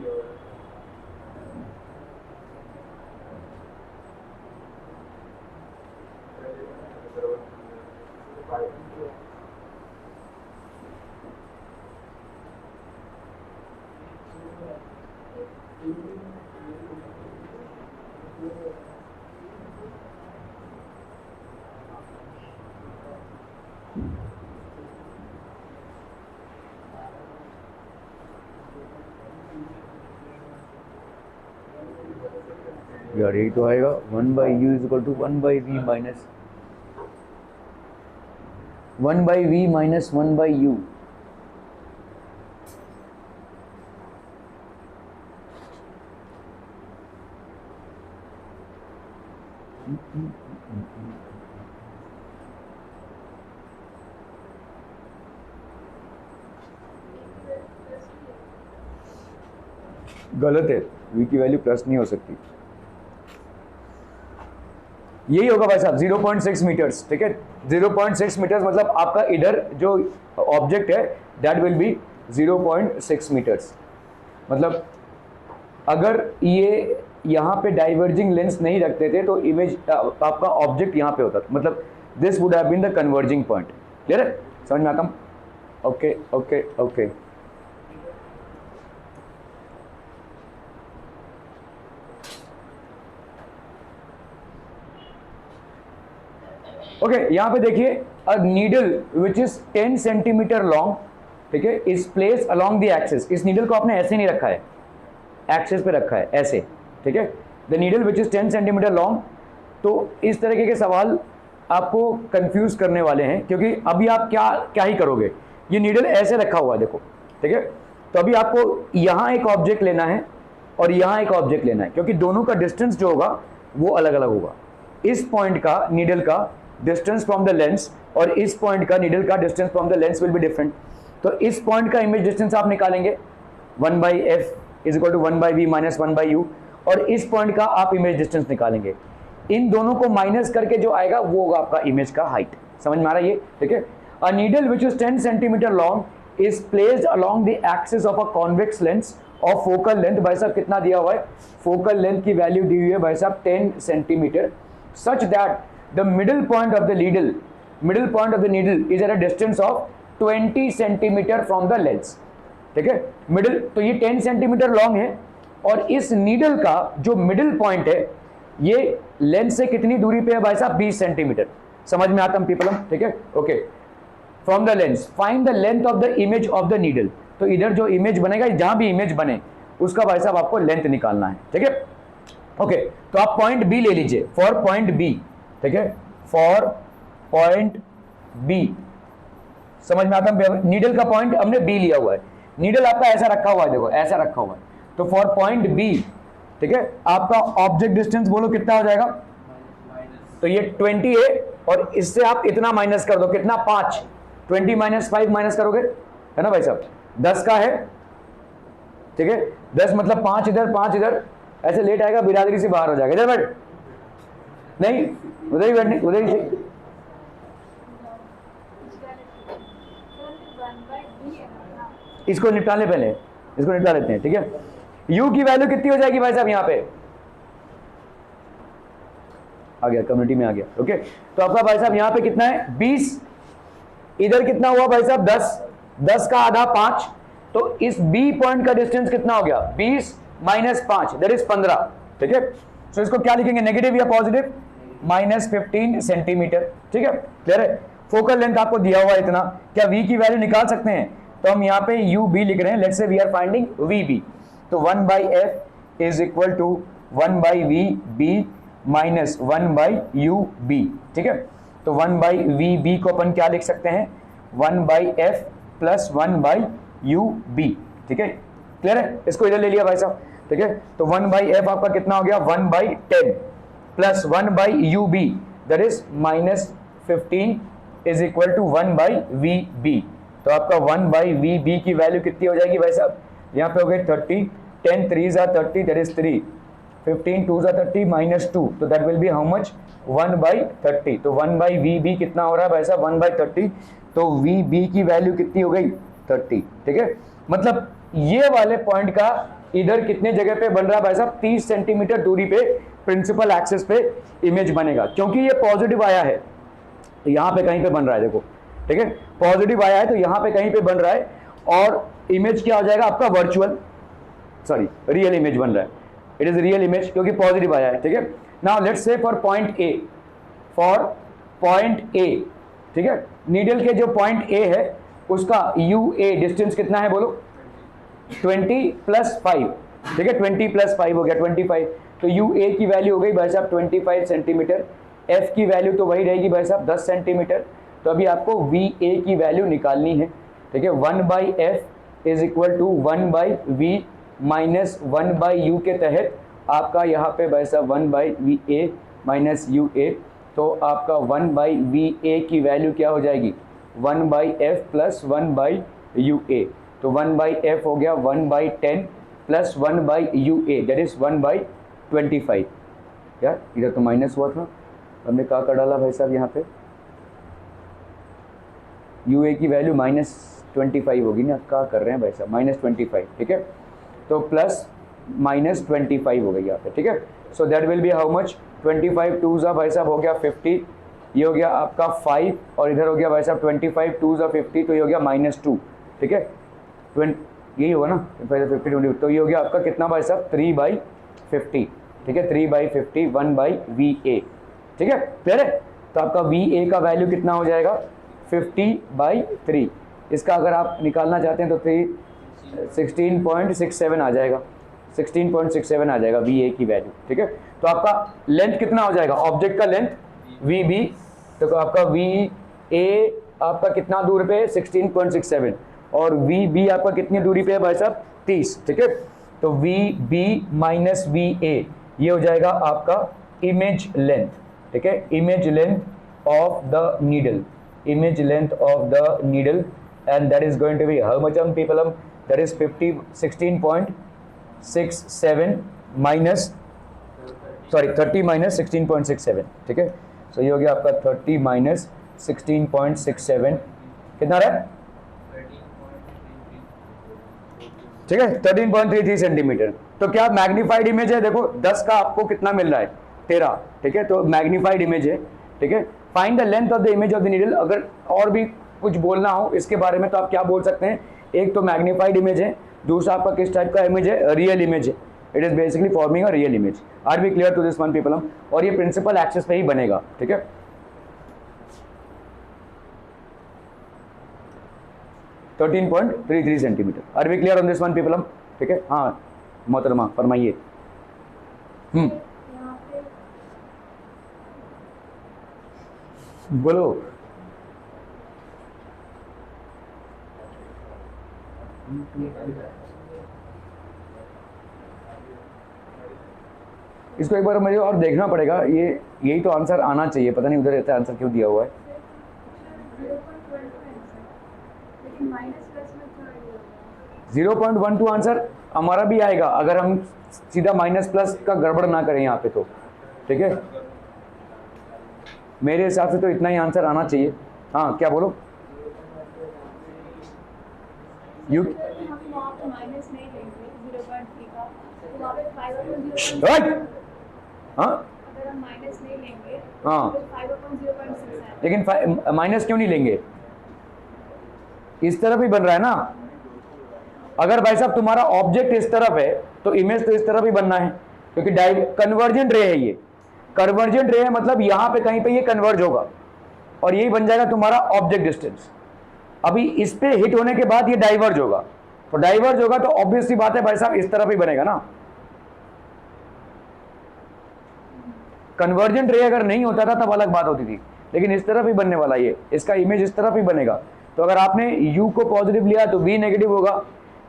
यार यही तो आएगा 1/u is equal to 1/v minus 1/u। गलत है, v की वैल्यू प्लस नहीं हो सकती। यही होगा भाई साहब 0.6 मीटर्स, ठीक है। 0.6 मीटर्स मतलब आपका इधर जो ऑब्जेक्ट है दैट विल बी 0.6 मीटर्स। मतलब अगर ये यहाँ पे डाइवर्जिंग लेंस नहीं रखते थे तो इमेज आपका ऑब्जेक्ट यहाँ पे होता था, मतलब this would have been the converging point. Clear है, समझ में आता? Okay okay okay. ओके यहाँ पे देखिए, a needle which is 10 centimetre long, ठीक है, is place along the axis. इस नीडल को आपने ऐसे नहीं रखा है, एक्सिस पे रखा है ऐसे, ठीक है। The needle which is 10 centimetre long. तो इस तरीके के सवाल आपको कंफ्यूज करने वाले हैं, क्योंकि अभी आप क्या ही करोगे, ये नीडल ऐसे रखा हुआ है देखो, ठीक है। तो अभी आपको यहाँ एक ऑब्जेक्ट लेना है और यहाँ एक ऑब्जेक्ट लेना है, क्योंकि दोनों का डिस्टेंस जो होगा वो अलग अलग होगा। इस पॉइंट का नीडल का डिस्टेंस फ्रॉम द लेंस और इस पॉइंट का नीडल का distance from the lens will be different. तो इस पॉइंट का इमेज डिस्टेंस आप निकालेंगे 1/f is equal to 1/v minus 1/u, और इस पॉइंट का आप इमेज डिस्टेंस निकालेंगे। इन दोनों को माइनस करके जो आएगा वो होगा आपका इमेज का हाइट। समझ में आ रहा है ये, ठीक है। A needle which is 10 centimetre long is placed along the axis of a convex lens of focal length. भाई साहब कितना दिया हुआ है, फोकल लेंथ की वैल्यू दी हुई है भाई साहब 10 centimetre, such that the middle point of the needle is at a distance of 20 centimeter from the lens, ठीक है। मिडिल तो ये 10 सेंटीमीटर लॉन्ग है और इस नीडल का जो मिडिल पॉइंट है ये लेंस से कितनी दूरी पे है भाई साहब, 20 सेंटीमीटर। समझ में आता हम पीपल, ठीक है, okay. From the lens find the length of the image of the needle. तो इधर जो इमेज बनेगा, जहां भी इमेज बने उसका भाई साहब आपको लेंथ निकालना है, ठीक है, ओके। तो आप पॉइंट बी ले लीजिए, फॉर पॉइंट बी, ठीक है, फॉर पॉइंट बी। समझ में आता है, नीडल का पॉइंट हमने बी लिया हुआ है, नीडल आपका ऐसा रखा हुआ है, देखो ऐसा रखा हुआ है। तो फॉर पॉइंट बी, ठीक है, आपका ऑब्जेक्ट डिस्टेंस बोलो कितना हो जाएगा, तो ये 20 है और इससे आप इतना माइनस कर दो, कितना 5, 20 माइनस 5 माइनस करोगे, है ना भाई साहब, 10 का है, ठीक है, 10 मतलब 5 इधर 5 इधर, ऐसे लेट आएगा बिरादरी से बाहर हो जाएगा। इधर बैठ, नहीं उधर ही बैठने, उधर ही से। इसको निपटा ले, पहले इसको निपटा लेते हैं, ठीक है। u की वैल्यू कितनी हो जाएगी भाई साहब, यहाँ पे आ गया, कम्युनिटी में आ गया, ओके। तो आपका भाई साहब यहाँ पे कितना है 20, इधर कितना हुआ भाई साहब 10, 10 का आधा 5, तो इस b पॉइंट का डिस्टेंस कितना हो गया 20 माइनस 5 दैट इज 15, ठीक है। तो इसको क्या लिखेंगे, नेगेटिव या पॉजिटिव, माइनस 15 सेंटीमीटर, ठीक है, क्लियर है। फोकल लेंथ आपको दिया हुआ है इतना, क्या v की वैल्यू निकाल सकते हैं, तो हम यहाँ पे ub लिख रहे हैं, let's say we are finding vb, तो 1/f is equal to 1/vb minus 1/ub, ठीक है। तो 1/vb को अपन क्या लिख सकते हैं, 1/f प्लस 1/ub, ठीक है, क्लियर है। इसको इधर ले लिया भाई साहब, ठीक है। तो 1/f आपका कितना हो गया 1/10 plus 1/ub that is minus 15 is equal to 1/vb। तो आपका 1/vb की वैल्यू कितनी हो जाएगी भाई साहब, यहाँ पे हो गई 30, 10 3s are 30 that is 3, 15 2s are 30 minus 2, तो that will be how much 1/30। तो 1/vb कितना हो रहा है भाई साहब 1/30, तो vb की वैल्यू कितनी हो गई 30, ठीक है। मतलब ये वाले पॉइंट का इधर कितने जगह पे बन रहा है भाई साहब, 30 सेंटीमीटर दूरी पे प्रिंसिपल एक्सिस पे इमेज बनेगा। क्योंकि ये पॉजिटिव आया है तो यहाँ पे कहीं पे बन रहा है, देखो, ठीक है, पॉजिटिव आया है तो यहाँ पे कहीं पे बन रहा है, और इमेज क्या हो जाएगा आपका वर्चुअल, सॉरी रियल इमेज बन रहा है, इट इज रियल इमेज क्योंकि पॉजिटिव आया है, ठीक है। Now let's say for point A, for point A, ठीक है, नीडल के जो पॉइंट ए है उसका ua डिस्टेंस कितना है बोलो 20 प्लस 5, ठीक है, 20 प्लस 5 हो गया 25, तो ua की वैल्यू हो गई भाई साहब 25 सेंटीमीटर, f की वैल्यू तो वही रहेगी भाई साहब 10 सेंटीमीटर। तो अभी आपको va की वैल्यू निकालनी है, ठीक है, 1/f is equal to 1/v minus 1/u के तहत आपका यहाँ पे भाई साहब 1/va माइनस ua, तो आपका 1/va की वैल्यू क्या हो जाएगी 1/f प्लस 1/ua, तो 1/f हो गया 1/10 प्लस 1/ua दैट इज 1/25। यार इधर तो माइनस हुआ था, हमने क्या कर डाला भाई साहब यहाँ पे, यू ए की वैल्यू -25 होगी ना, क्या कर रहे हैं भाई साहब, -25, ठीक है, तो प्लस -25 हो गई यहाँ पे, ठीक है। So that will be how much, 25 to ज़ा भाई साहब हो गया 50, ये हो गया आपका 5, और इधर हो गया भाई साहब 25 टू ज़ा 50, तो ये हो गया -2, ठीक है, यही होगा ना 50 20, तो ये हो गया आपका कितना भाई साहब 3/50, ठीक है, 3/50 1/VA, ठीक है, क्लियर है। तो आपका VA का वैल्यू कितना हो जाएगा 50/3, इसका अगर आप निकालना चाहते हैं तो 16.67 आ जाएगा, 16.67 आ जाएगा VA की वैल्यू, ठीक है। तो आपका लेंथ कितना हो जाएगा, ऑब्जेक्ट का लेंथ VB, तो आपका VA आपका कितना दूर पे 16.67, और VB आपका कितनी दूरी पे है भाई साहब 30, ठीक है। तो VB माइनस VA ये हो जाएगा आपका इमेज लेंथ, ठीक है, image length of the needle, image length of the needle, and that is going to be how much on people, that is 16.67 minus 30 minus 16.67, ठीक है। सो ये हो गया आपका 30 minus 16.67 कितना रहा, ठीक है, 13.33 सेंटीमीटर। तो क्या मैग्नीफाइड इमेज है, देखो 10 का आपको कितना मिल रहा है 13, ठीक है, तो मैग्नीफाइड इमेज है, ठीक है। Find the length of the image of the needle, अगर और भी कुछ बोलना हो इसके बारे में तो आप क्या बोल सकते हैं, एक तो मैग्नीफाइड इमेज है, दूसरा आपका किस टाइप का इमेज है, रियल इमेज है, it is basically forming a real image. Are we clear to this one people, और ये प्रिंसिपल एक्सिस पे ही बनेगा, ठीक है। (13.33 centimetre, are we clear on this one people, ठीक है। हाँ मोहतरमा फरमाइए। बोलो। इसको एक बार मुझे और देखना पड़ेगा, ये यही तो आंसर आना चाहिए, पता नहीं उधर रहता आंसर क्यों दिया हुआ है। 0.12 आंसर हमारा भी आएगा अगर हम सीधा माइनस प्लस का गड़बड़ ना करें यहाँ पे, तो ठीक है, मेरे हिसाब से तो इतना ही आंसर आना चाहिए। हाँ क्या बोलो, यू हाँ, लेकिन माइनस क्यों नहीं लेंगे, इस तरफ ही बन रहा है ना। अगर भाई साहब तुम्हारा ऑब्जेक्ट इस तरफ है तो इमेज तो इस तरफ ही बनना है, क्योंकि कन्वर्जेंट रे है, ये कन्वर्जेंट रे है, मतलब यहां पे कहीं पे ये कन्वर्ज होगा और यही बन जाएगा तुम्हारा ऑब्जेक्ट डिस्टेंस। अभी इस पे हिट होने के बाद ये डाइवर्ज होगा, तो डाइवर्ज होगा तो ऑब्वियसली बात है भाई साहब इस तरफ ही बनेगा ना। कन्वर्जेंट रे अगर नहीं होता था तब अलग बात होती थी, लेकिन इस तरफ ही बनने वाला ये, इसका इमेज इस तरफ ही बनेगा। तो अगर आपने u को पॉजिटिव लिया तो v नेगेटिव होगा,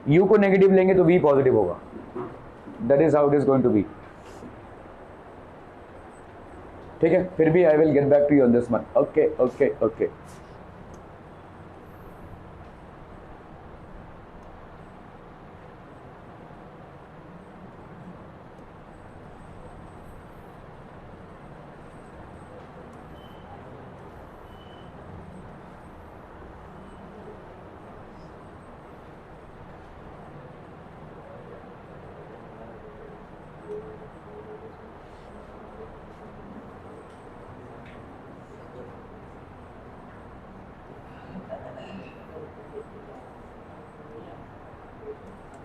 u को नेगेटिव लेंगे तो v पॉजिटिव होगा। That is how it is going to be, ठीक है। फिर भी I will get back to you on this one, okay okay okay.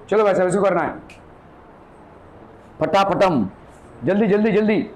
चलो वैसे वैसे करना है, फटाफटम, जल्दी जल्दी जल्दी।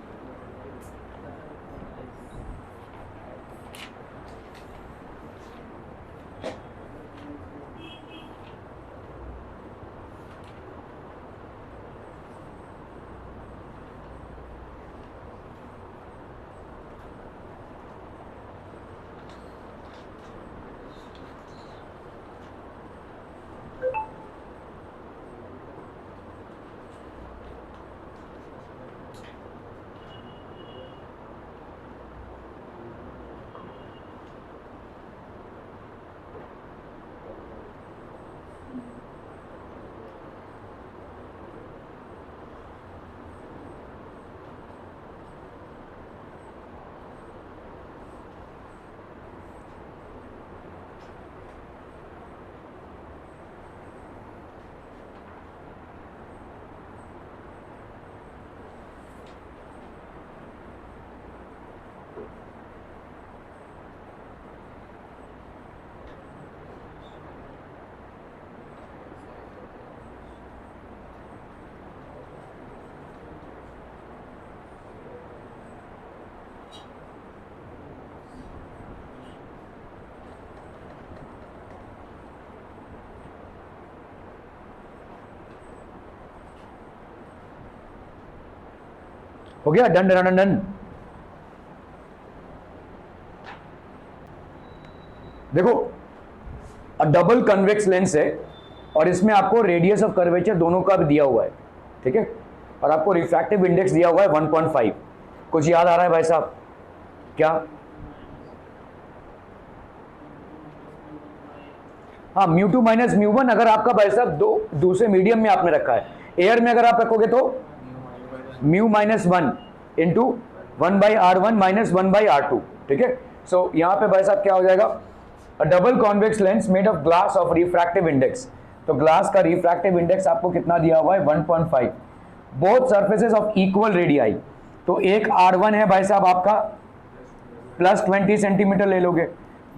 हो गया, डन डन डन डन। देखो डबल कन्वेक्स लेंस है और इसमें आपको रेडियस ऑफ कर्वेचर दोनों का भी दिया हुआ है, ठीक है, और आपको रिफ्रैक्टिव इंडेक्स दिया हुआ है 1.5। कुछ याद आ रहा है भाई साहब क्या? हाँ, μ2 माइनस μ1 अगर आपका भाई साहब दूसरे मीडियम में आपने रखा है, एयर में अगर आप रखोगे तो μ minus 1 into 1/r1 minus 1/r2, ठीक है। सो यहां पे भाई साहब क्या हो जाएगा, double convex lens made of glass of refractive index, तो ग्लास का रिफ्रैक्टिव इंडेक्स आपको कितना दिया हुआ है 1.5, both surfaces of equal radii, तो एक R1 है भाई साहब आपका प्लस 20 सेंटीमीटर ले लोगे,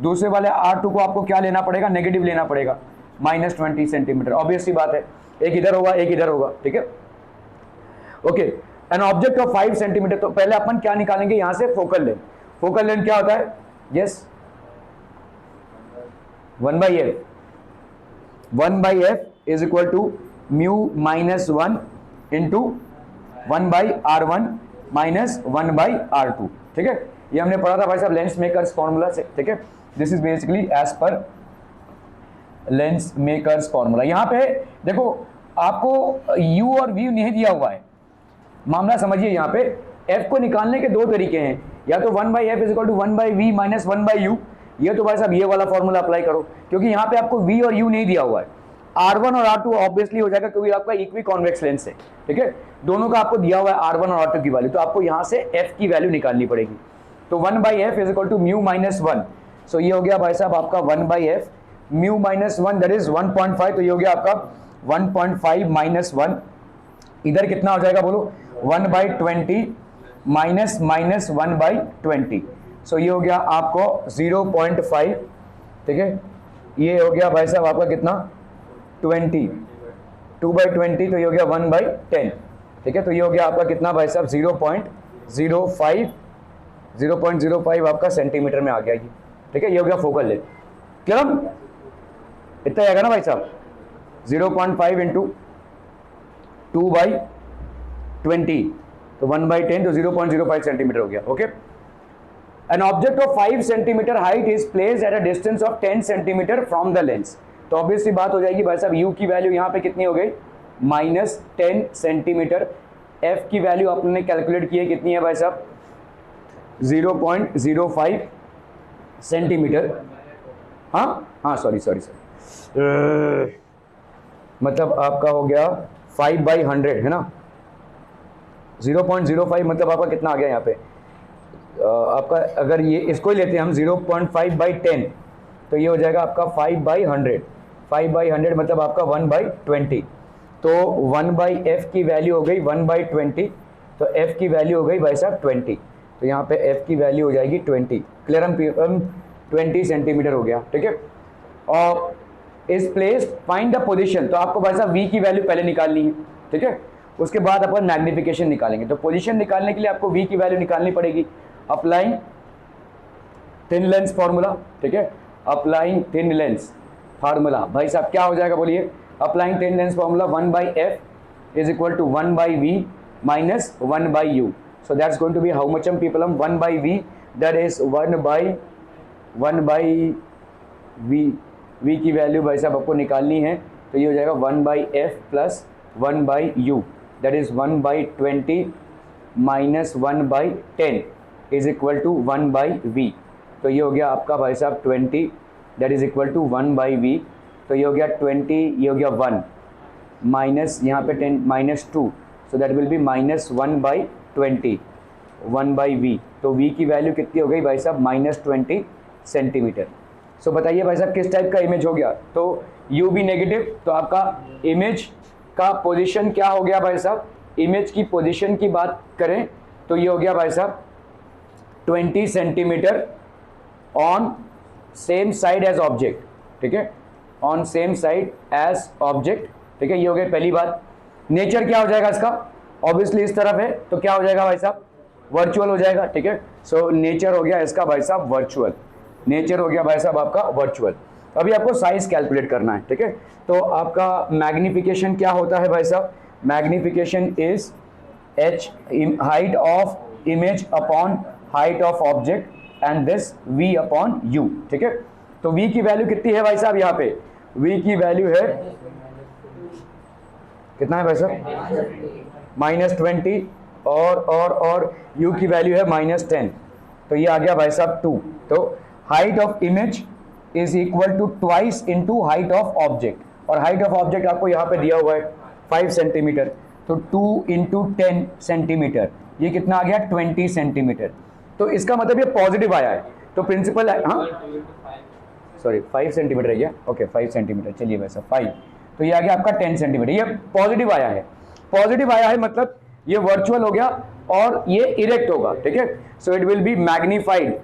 दूसरे वाले R2 को आपको क्या लेना पड़ेगा, नेगेटिव लेना पड़ेगा माइनस 20 सेंटीमीटर, ऑब्वियस सी बात है, एक इधर होगा एक इधर होगा, ठीक है। Okay, an object of 5 centimetre, तो पहले अपन क्या निकालेंगे यहां से, फोकल लेंथ। फोकल लेंथ क्या होता है, yes 1/f, 1/f is equal to mu minus 1 into 1/r1 minus 1/r2, ठीक है। ये हमने पढ़ा था भाई साहब लेंस मेकर्स फॉर्मूला से, ठीक है। This is basically as per lens makers formula. यहां पे देखो आपको u और v नहीं दिया हुआ है, मामला समझिए। यहाँ पे f को निकालने के दो तरीके हैं, या तो 1/f is equal to 1/v minus 1/u, ये तो भाई साहब ये वाला फॉर्मूला अप्लाई करो, क्योंकि यहाँ पे आपको v और u नहीं दिया हुआ है। R1 और R2 ऑब्वियसली हो जाएगा क्योंकि आपका इक्वी कॉन्वेक्स लेंस है, ठीक है, दोनों का आपको दिया हुआ है R1 और R2 की वैल्यू, तो आपको यहाँ से f की वैल्यू निकालनी पड़ेगी। तो 1/f is equal to mu minus 1, so ये हो गया भाई साहब आपका 1/f mu minus 1 that is 1.5, तो ये हो गया आपका 1.5 माइनस 1, इधर कितना हो जाएगा बोलो 1/20 माइनस माइनस 1/20, सो ये हो गया आपको 0.5, ठीक है। ये हो गया भाई साहब आपका कितना 20, 2/20, तो ये हो गया 1/10, ठीक है। तो ये हो गया आपका कितना भाई साहब 0.05 आपका सेंटीमीटर में आ गया ये, ठीक है। ये हो गया फोकल लेंथ, क्लियर, इतना आएगा ना भाई साहब 0.5 इंटू 2/20, तो 1/10, तो 0.05 सेंटीमीटर हो गया, okay. An object of 5 centimetre height is placed at a distance of 10 centimetre from the lens, तो ऑब्वियसली बात हो जाएगी भाई साहब u की वैल्यू यहाँ पे कितनी हो गई माइनस 10 सेंटीमीटर, f की वैल्यू आपने कैलकुलेट की है कितनी है भाई साहब 0.05 सेंटीमीटर, हाँ सॉरी मतलब आपका हो गया 5/100 है ना, 0.05 मतलब आपका कितना आ गया यहाँ पे आपका, अगर ये इसको ही लेते हैं हम 0.5/10, तो ये हो जाएगा आपका 5/100, 5/100 मतलब आपका 1/20, तो 1/f की वैल्यू हो गई 1/20, तो f की वैल्यू हो गई भाई साहब 20, तो यहाँ पे f की वैल्यू हो जाएगी 20, क्लियर, हम 20 सेंटीमीटर हो गया, ठीक है। और इस प्लेस्ड फाइंड द पोजीशन, तो आपको भाई साहब v की वैल्यू पहले निकालनी है, ठीक है, उसके बाद अपन मैग्निफिकेशन निकालेंगे। तो पोजीशन निकालने के लिए आपको v की वैल्यू निकालनी पड़ेगी, अप्लाइंग थिन लेंस फॉर्मूला, ठीक है, अप्लाइंग थिन लेंस फार्मूला, भाई साहब क्या हो जाएगा बोलिए, applying thin lens formula 1/f is equal to 1/v minus 1/u, so that's going to be how much हम पीपल, हम 1/v that is 1/v, v की वैल्यू भाई साहब आपको निकालनी है, तो ये हो जाएगा 1/f plus 1/u that is 1/20 minus 1/10 is equal to 1/v, तो ये हो गया आपका भाई साहब 20 that is equal to 1/v, तो ये हो गया 20, ये हो गया 1 माइनस यहाँ पे 10 minus 2, so that will B minus 1/20 1/v, तो v की वैल्यू कितनी हो गई भाई साहब -20 सेंटीमीटर। सो बताइए भाई साहब किस टाइप का इमेज हो गया, तो u भी नेगेटिव, तो आपका इमेज का पोजीशन क्या हो गया भाई साहब, इमेज की पोजीशन की बात करें तो ये हो गया भाई साहब 20 centimetre on same side as object, ठीक है, on same side as object, ठीक है, ये हो गया पहली बात। नेचर क्या हो जाएगा इसका, ऑब्वियसली इस तरफ है तो क्या हो जाएगा भाई साहब वर्चुअल हो जाएगा, ठीक है। सो नेचर हो गया इसका भाई साहब वर्चुअल, नेचर हो गया भाई साहब आपका वर्चुअल। अभी आपको साइज कैलकुलेट करना है, ठीक है, तो आपका मैग्निफिकेशन क्या होता है भाई साहब, magnification is h height of image upon height of object and this v upon u, ठीक है। तो v की वैल्यू कितनी है भाई साहब, यहाँ पे v की वैल्यू है कितना है भाई साहब, -20 और u की वैल्यू है -10, तो ये आ गया भाई साहब 2। तो height of image is equal to twice into height of object, और हाइट ऑफ ऑब्जेक्ट आपको यहाँ पे दिया हुआ है 5 सेंटीमीटर, तो 2 इंटू 10 सेंटीमीटर, ये कितना आ गया 20 सेंटीमीटर। तो इसका मतलब ये पॉजिटिव आया है, तो प्रिंसिपल, हाँ सॉरी 5 सेंटीमीटर है ये, ओके 5 सेंटीमीटर, चलिए वैसा 5, तो ये आ गया आपका 10 सेंटीमीटर, ये पॉजिटिव आया है। पॉजिटिव आया है मतलब ये वर्चुअल हो गया और ये इरेक्ट होगा, ठीक है। So it will B magnified,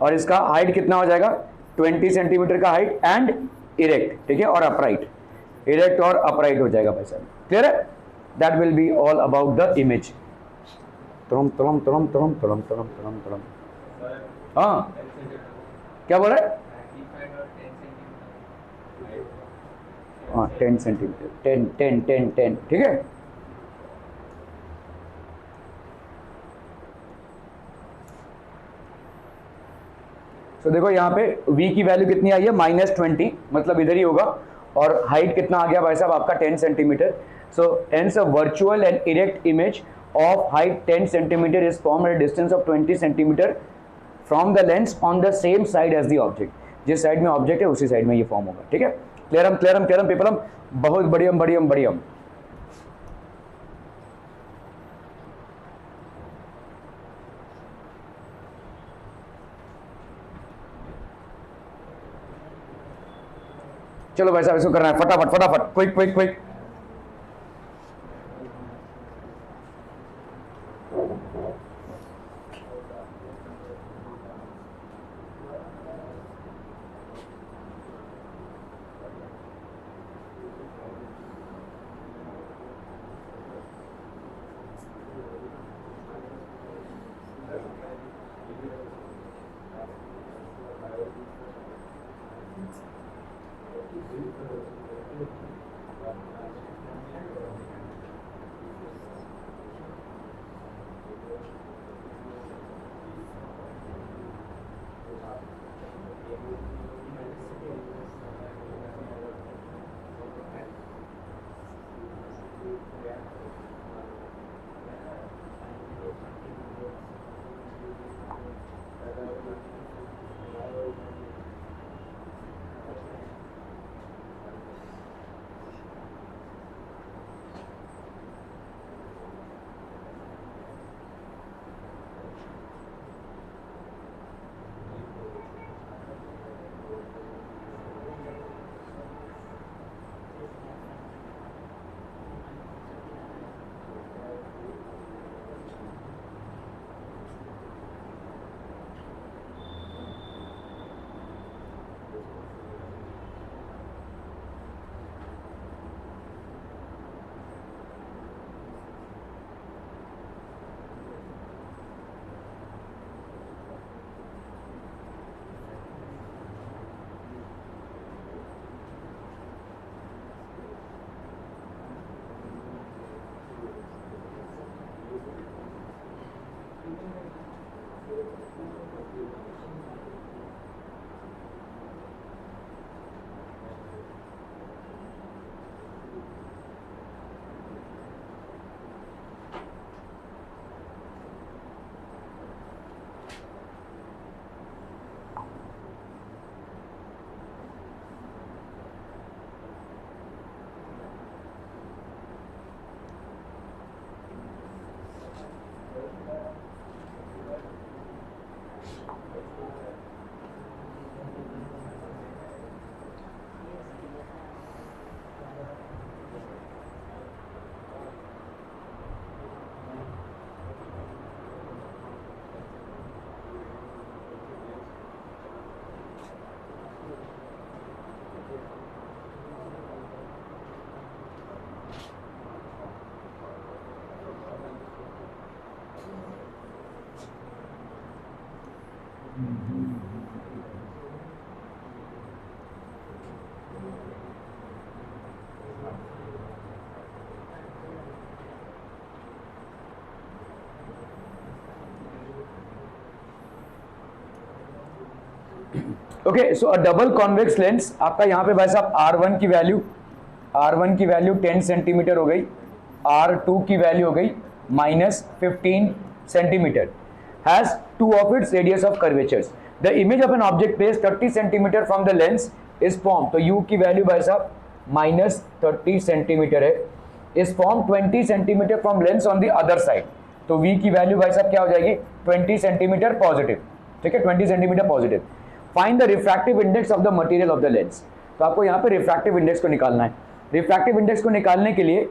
और इसका हाइट कितना हो जाएगा 20 सेंटीमीटर का हाइट एंड इरेक्ट, ठीक है, और अपराइट, इरेक्ट और अपराइट हो जाएगा भाई साहब, क्लियर है। That will be all about the image. तुरम तुरम तुरम तुरम तुरम तुरम तुरम तुरम, हाँ क्या बोल रहा है, हाँ 10 सेंटीमीटर, 10 10 10 10, ठीक है। तो देखो यहाँ पे v की वैल्यू कितनी आई है -20, मतलब इधर ही होगा, और हाइट कितना आ गया भाई साहब आपका 10 centimetre. So hence a virtual and erect image of height 10 centimetre is form at distance of 20 centimetre from the lens on the same side as the object. जिस साइड में ऑब्जेक्ट है उसी साइड में ये फॉर्म होगा, ठीक है। क्लियरम क्लियरम क्लियरम पीपलम, बहुत बढ़ियम बढ़ियम बढ़ियम। चलो भाई साहब इसको करना है फटाफट फटाफट, क्विक क्विक क्विक। ओके, सो अ डबल कॉन्वेक्स लेंस, आपका यहाँ पे भाई साहब R1 की वैल्यू 10 सेंटीमीटर हो गई, R2 की वैल्यू हो गई -15 centimetre, has two of its radius of curvatures, the image of an object place 30 centimetre from the lens is form, तो U की वैल्यू भाई साहब -30 सेंटीमीटर है, is form 20 centimetre from lens on the other side, तो V की value भाई साहब क्या हो जाएगी 20 सेंटीमीटर पॉजिटिव, ठीक है, 20 centimetre positive. Find the refractive index of the material of the lens, तो आपको यहाँ पे रिफ्रैक्टिव इंडेक्स को निकालना है। रिफ्रैक्टिव इंडेक्स को निकालने के लिए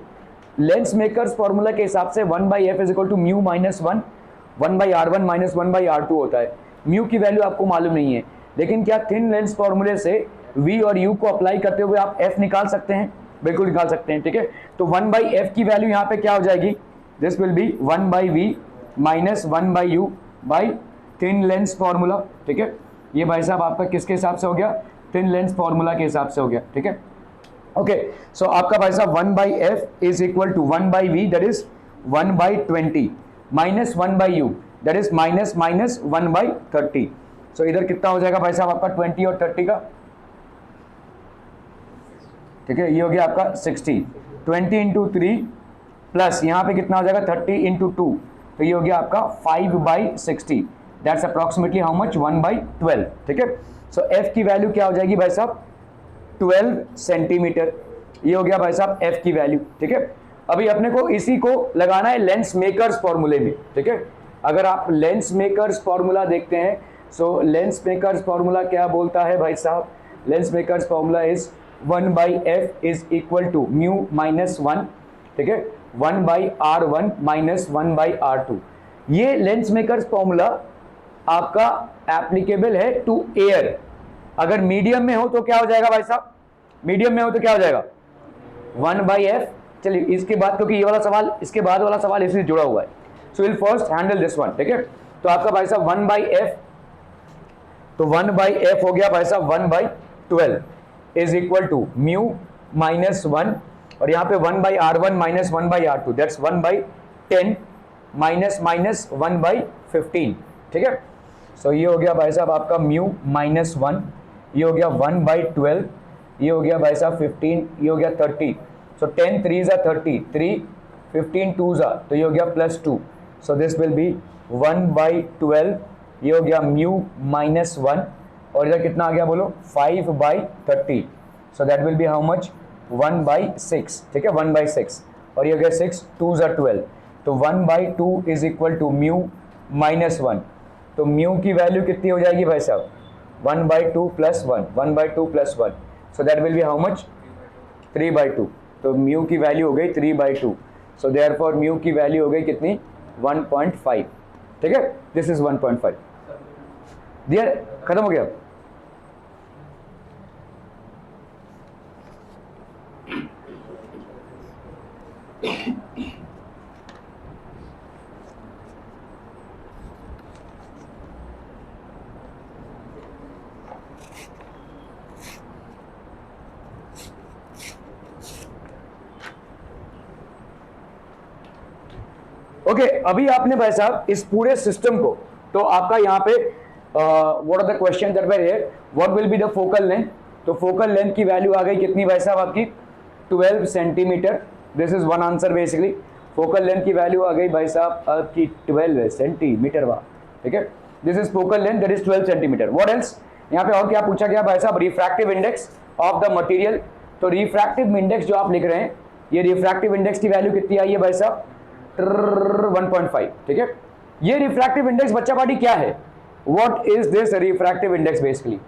लेंस मेकर्स फॉर्मूला के हिसाब से 1/f is equal to mu minus 1/r1 minus 1/r2 होता है। म्यू की वैल्यू आपको मालूम नहीं है, लेकिन क्या थिन लेंस फॉर्मूले से v और u को अप्लाई करते हुए आप f निकाल सकते हैं? बिल्कुल निकाल सकते हैं, ठीक है। तो 1/f की वैल्यू यहाँ पे क्या हो जाएगी, this will be 1/v minus 1/u by thin lens formula, ठीक है। ये भाई साहब आपका किसके हिसाब से हो गया, थिन लेंस फॉर्मूला के हिसाब से हो गया, ठीक है। ओके, सो आपका भाई साहब 1/f is equal to 1/v that is 1/20 minus 1/u that is minus 1/30, so इधर कितना हो जाएगा भाई साहब आपका 20 और 30 का, ठीक है, ये हो गया आपका 60, 20 इंटू 3 प्लस यहाँ पे कितना हो जाएगा 30 इंटू 2, तो ये हो गया आपका 5/60, दैट्स अप्रॉक्सीमेटली हाउ मच 1/12, ठीक है। सो f की वैल्यू क्या हो जाएगी भाई साहब 12 सेंटीमीटर, ये हो गया भाई साहब f की वैल्यू, ठीक है। अभी अपने को इसी को लगाना है लेंस मेकर्स फॉर्मूले में, ठीक है। अगर आप लेंस मेकर्स फॉर्मूला देखते हैं, सो लेंस मेकर्स फॉर्मूला क्या बोलता है भाई साहब, lens makers formula is 1/f is equal to mu minus 1, ठीक है, 1/r1 माइनस 1/r2। ये लेंस मेकर्स फॉर्मूला आपका एप्लीकेबल है टू एयर। अगर मीडियम में हो तो क्या हो जाएगा भाई साहब, मीडियम में हो तो क्या हो जाएगा 1/f। चलिए इसके बाद, क्योंकि ये वाला सवाल इसके बाद वाला सवाल इससे जुड़ा हुआ है, so will first handle this one, ठीक है। तो आपका भाई साहब 1/f, तो 1/f हो गया भाई साहब 1/12 is equal to mu minus 1, और यहाँ पे 1/r1 minus 1/r2 that's 1/10 minus 1/15, ठीक है। सो ये हो गया भाई साहब आपका म्यू माइनस 1, ये हो गया 1/12, ये हो गया भाई साहब 15, ये हो गया 30, सो 10 3 ज़ा 30, 3 15 2 ज़ा, तो ये हो गया +2, सो दिस विल बी 1/12, ये हो गया म्यू माइनस 1, और इधर कितना आ गया बोलो 5/30, सो that will be how much 1/6, ठीक है, 1/6, और ये हो गया 6 2 ज़ा 12, तो 1/2 is equal to mu minus 1, तो म्यू की वैल्यू कितनी हो जाएगी भाई साहब 1/2 plus 1, 1/2 plus 1, so that will be how much 3/2, तो म्यू की वैल्यू हो गई 3/2, सो देयरफॉर म्यू की वैल्यू हो गई कितनी 1.5, ठीक है, दिस इज 1.5, दिया, खत्म हो गया। ओके, अभी आपने भाई साहब इस पूरे सिस्टम को, तो आपका यहाँ पे what are the question that were here, what will be the focal length, तो फोकल लेंथ की वैल्यू आ गई कितनी भाई साहब आपकी 12 centimetre, this is one answer basically, focal length की वैल्यू आ गई भाई साहब आपकी 12 सेंटीमीटर, वाह, ठीक है, this is focal length that is 12 centimetre. What else, यहाँ पे और क्या पूछा गया भाई साहब, refractive index of the material, तो रिफ्रैक्टिव इंडेक्स जो आप लिख रहे हैं, ये रिफ्रैक्टिव इंडेक्स की वैल्यू कितनी आई है भाई साहब 1.5, ठीक है। ये रिफ्रैक्टिव इंडेक्स बच्चा पार्टी क्या है, what is this refractive index, basically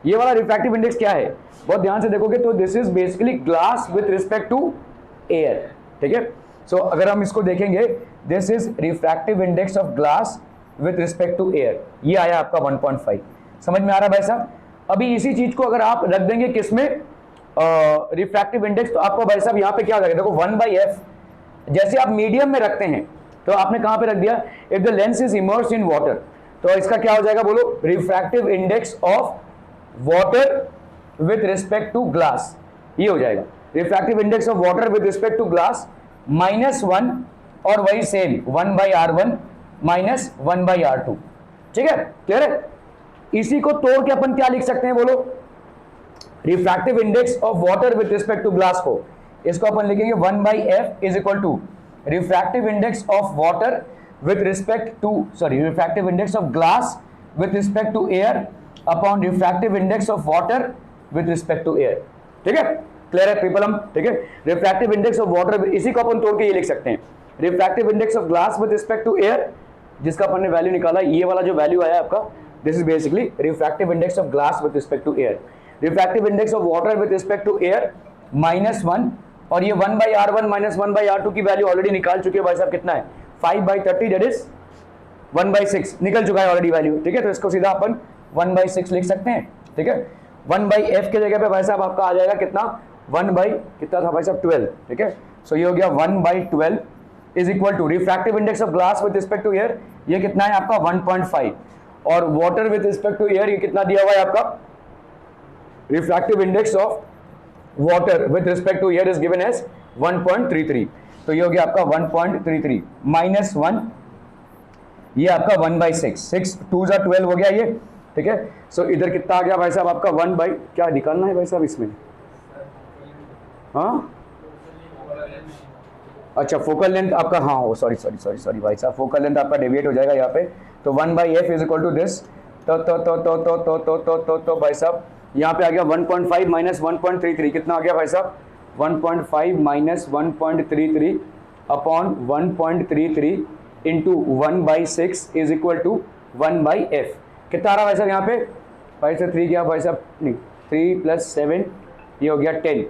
ये वाला रिफ्रैक्टिव इंडेक्स क्या है, बहुत ध्यान से देखोगे तो this is basically glass with respect to air, ठीक है। सो अगर हम इसको देखेंगे, this is refractive index of glass with respect to air, ये आया आपका 1.5, समझ में आ रहा है भाई साहब। अभी इसी चीज को अगर आप रख देंगे किसमें, रिफ्रैक्टिव इंडेक्स, तो आपको भाई साहब यहाँ पे क्या हो जाएगा, देखो 1/f जैसे आप मीडियम में रखते हैं, तो आपने कहां पे रख दिया, if the lens is immersed in water, तो इसका क्या हो जाएगा बोलो, refractive index of water with respect to glass, ये हो जाएगा refractive index of water with respect to glass -1, और वही सेम 1/r1 माइनस 1/r2, ठीक है, क्लियर है। इसी को तोड़ के अपन क्या लिख सकते हैं बोलो, refractive index of water with respect to glass को, इसको अपन लिखेंगे 1/f is equal to refractive index of water with respect to refractive index of glass with respect to air upon refractive index of water with respect to air. ठीक है, clear है people हम? ठीक है, रिफ्रैक्टिव इंडेक्स ऑफ वाटर, इसी को अपन तोड़ के ये लिख सकते हैं refractive index of glass with respect to air, जिसका अपन ने वैल्यू निकाला, ये वाला जो वैल्यू आया आपका, this is basically refractive index of glass with respect to air. Refractive index of water with respect to air -1, और ये 1/r1 - 1/r2 की वैल्यू ऑलरेडी निकाल चुके हैं भाई साहब, कितना है 5/30, दैट इज 1/6 निकल चुका है ऑलरेडी वैल्यू। ठीक है, तो इसको सीधा अपन 1/6 लिख सकते हैं। ठीक है, 1/f के जगह पे भाई साहब आपका आ जाएगा कितना, 1/ कितना था भाई साहब 12। ठीक है, सो ये हो गया 1/12 is equal to refractive index of glass with respect to air, ये कितना है आपका 1.5, और water with respect to air ये कितना दिया हुआ है आपका, refractive index of water with respect to air is given as 1.33, तो ये हो गया आपका 1.33 -1, ये आपका 1/6, 6 2 जा 12 हो गया ये। ठीक है, सो इधर कितना आ गया भाई साहब आपका 1/ क्या निकालना है भाई साहब इसमें, हाँ अच्छा फोकल लेंथ आपका, हाँ सॉरी भाई साहब, फोकल लेंथ आपका डेविएट हो जाएगा यहाँ पे, तो 1/f is equal to this, तो भाई साहब यहाँ पे आ गया 1.5 - 1.33, कितना आ गया भाई साहब 1.5 - 1.33 upon 1.33 into 1/6 is equal to 1/f, कितना आ रहा है भाई साहब यहाँ पे, 5 से 3 गया भाई साहब, नहीं 3 + 7 ये हो गया 10,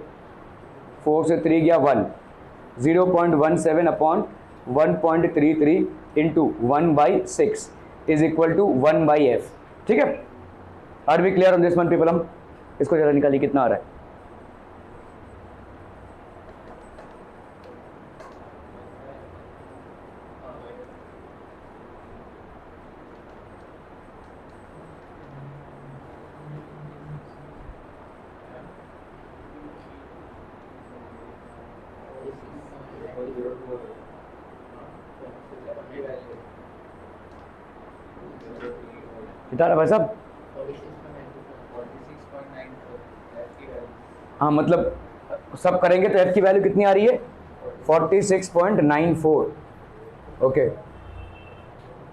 4 से 3 गया 1, 0.17 upon 1.33 into 1/6 is equal to 1/f। ठीक है, are we clear on this one people? हम इसको जरा निकालिए कितना आ रहा है, कितना आ रहा है भाई साहब, हाँ मतलब सब करेंगे तो f की वैल्यू कितनी आ रही है 46.94। ओके,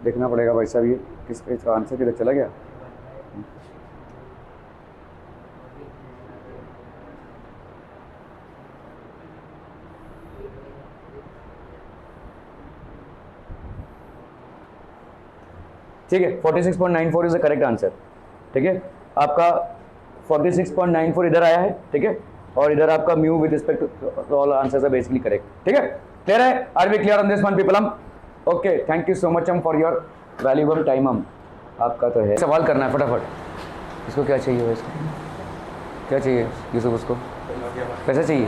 देखना पड़ेगा भाई साहब ये किस पे, इसका आंसर किधर चला गया, ठीक है 46.94 इज द करेक्ट आंसर। ठीक है, आपका 46.94 इधर आया है। ठीक है, और इधर आपका mu with respect to all answers are basically correct. ठीक है, क्लियर है? Are we clear on this one people? हम okay, thank you so much हम फॉर योर वैल्यूएबल टाइम। हम आपका तो है सवाल करना है फटाफट। इसको क्या चाहिए, इसको क्या चाहिए यूसुफ, उसको पैसा चाहिए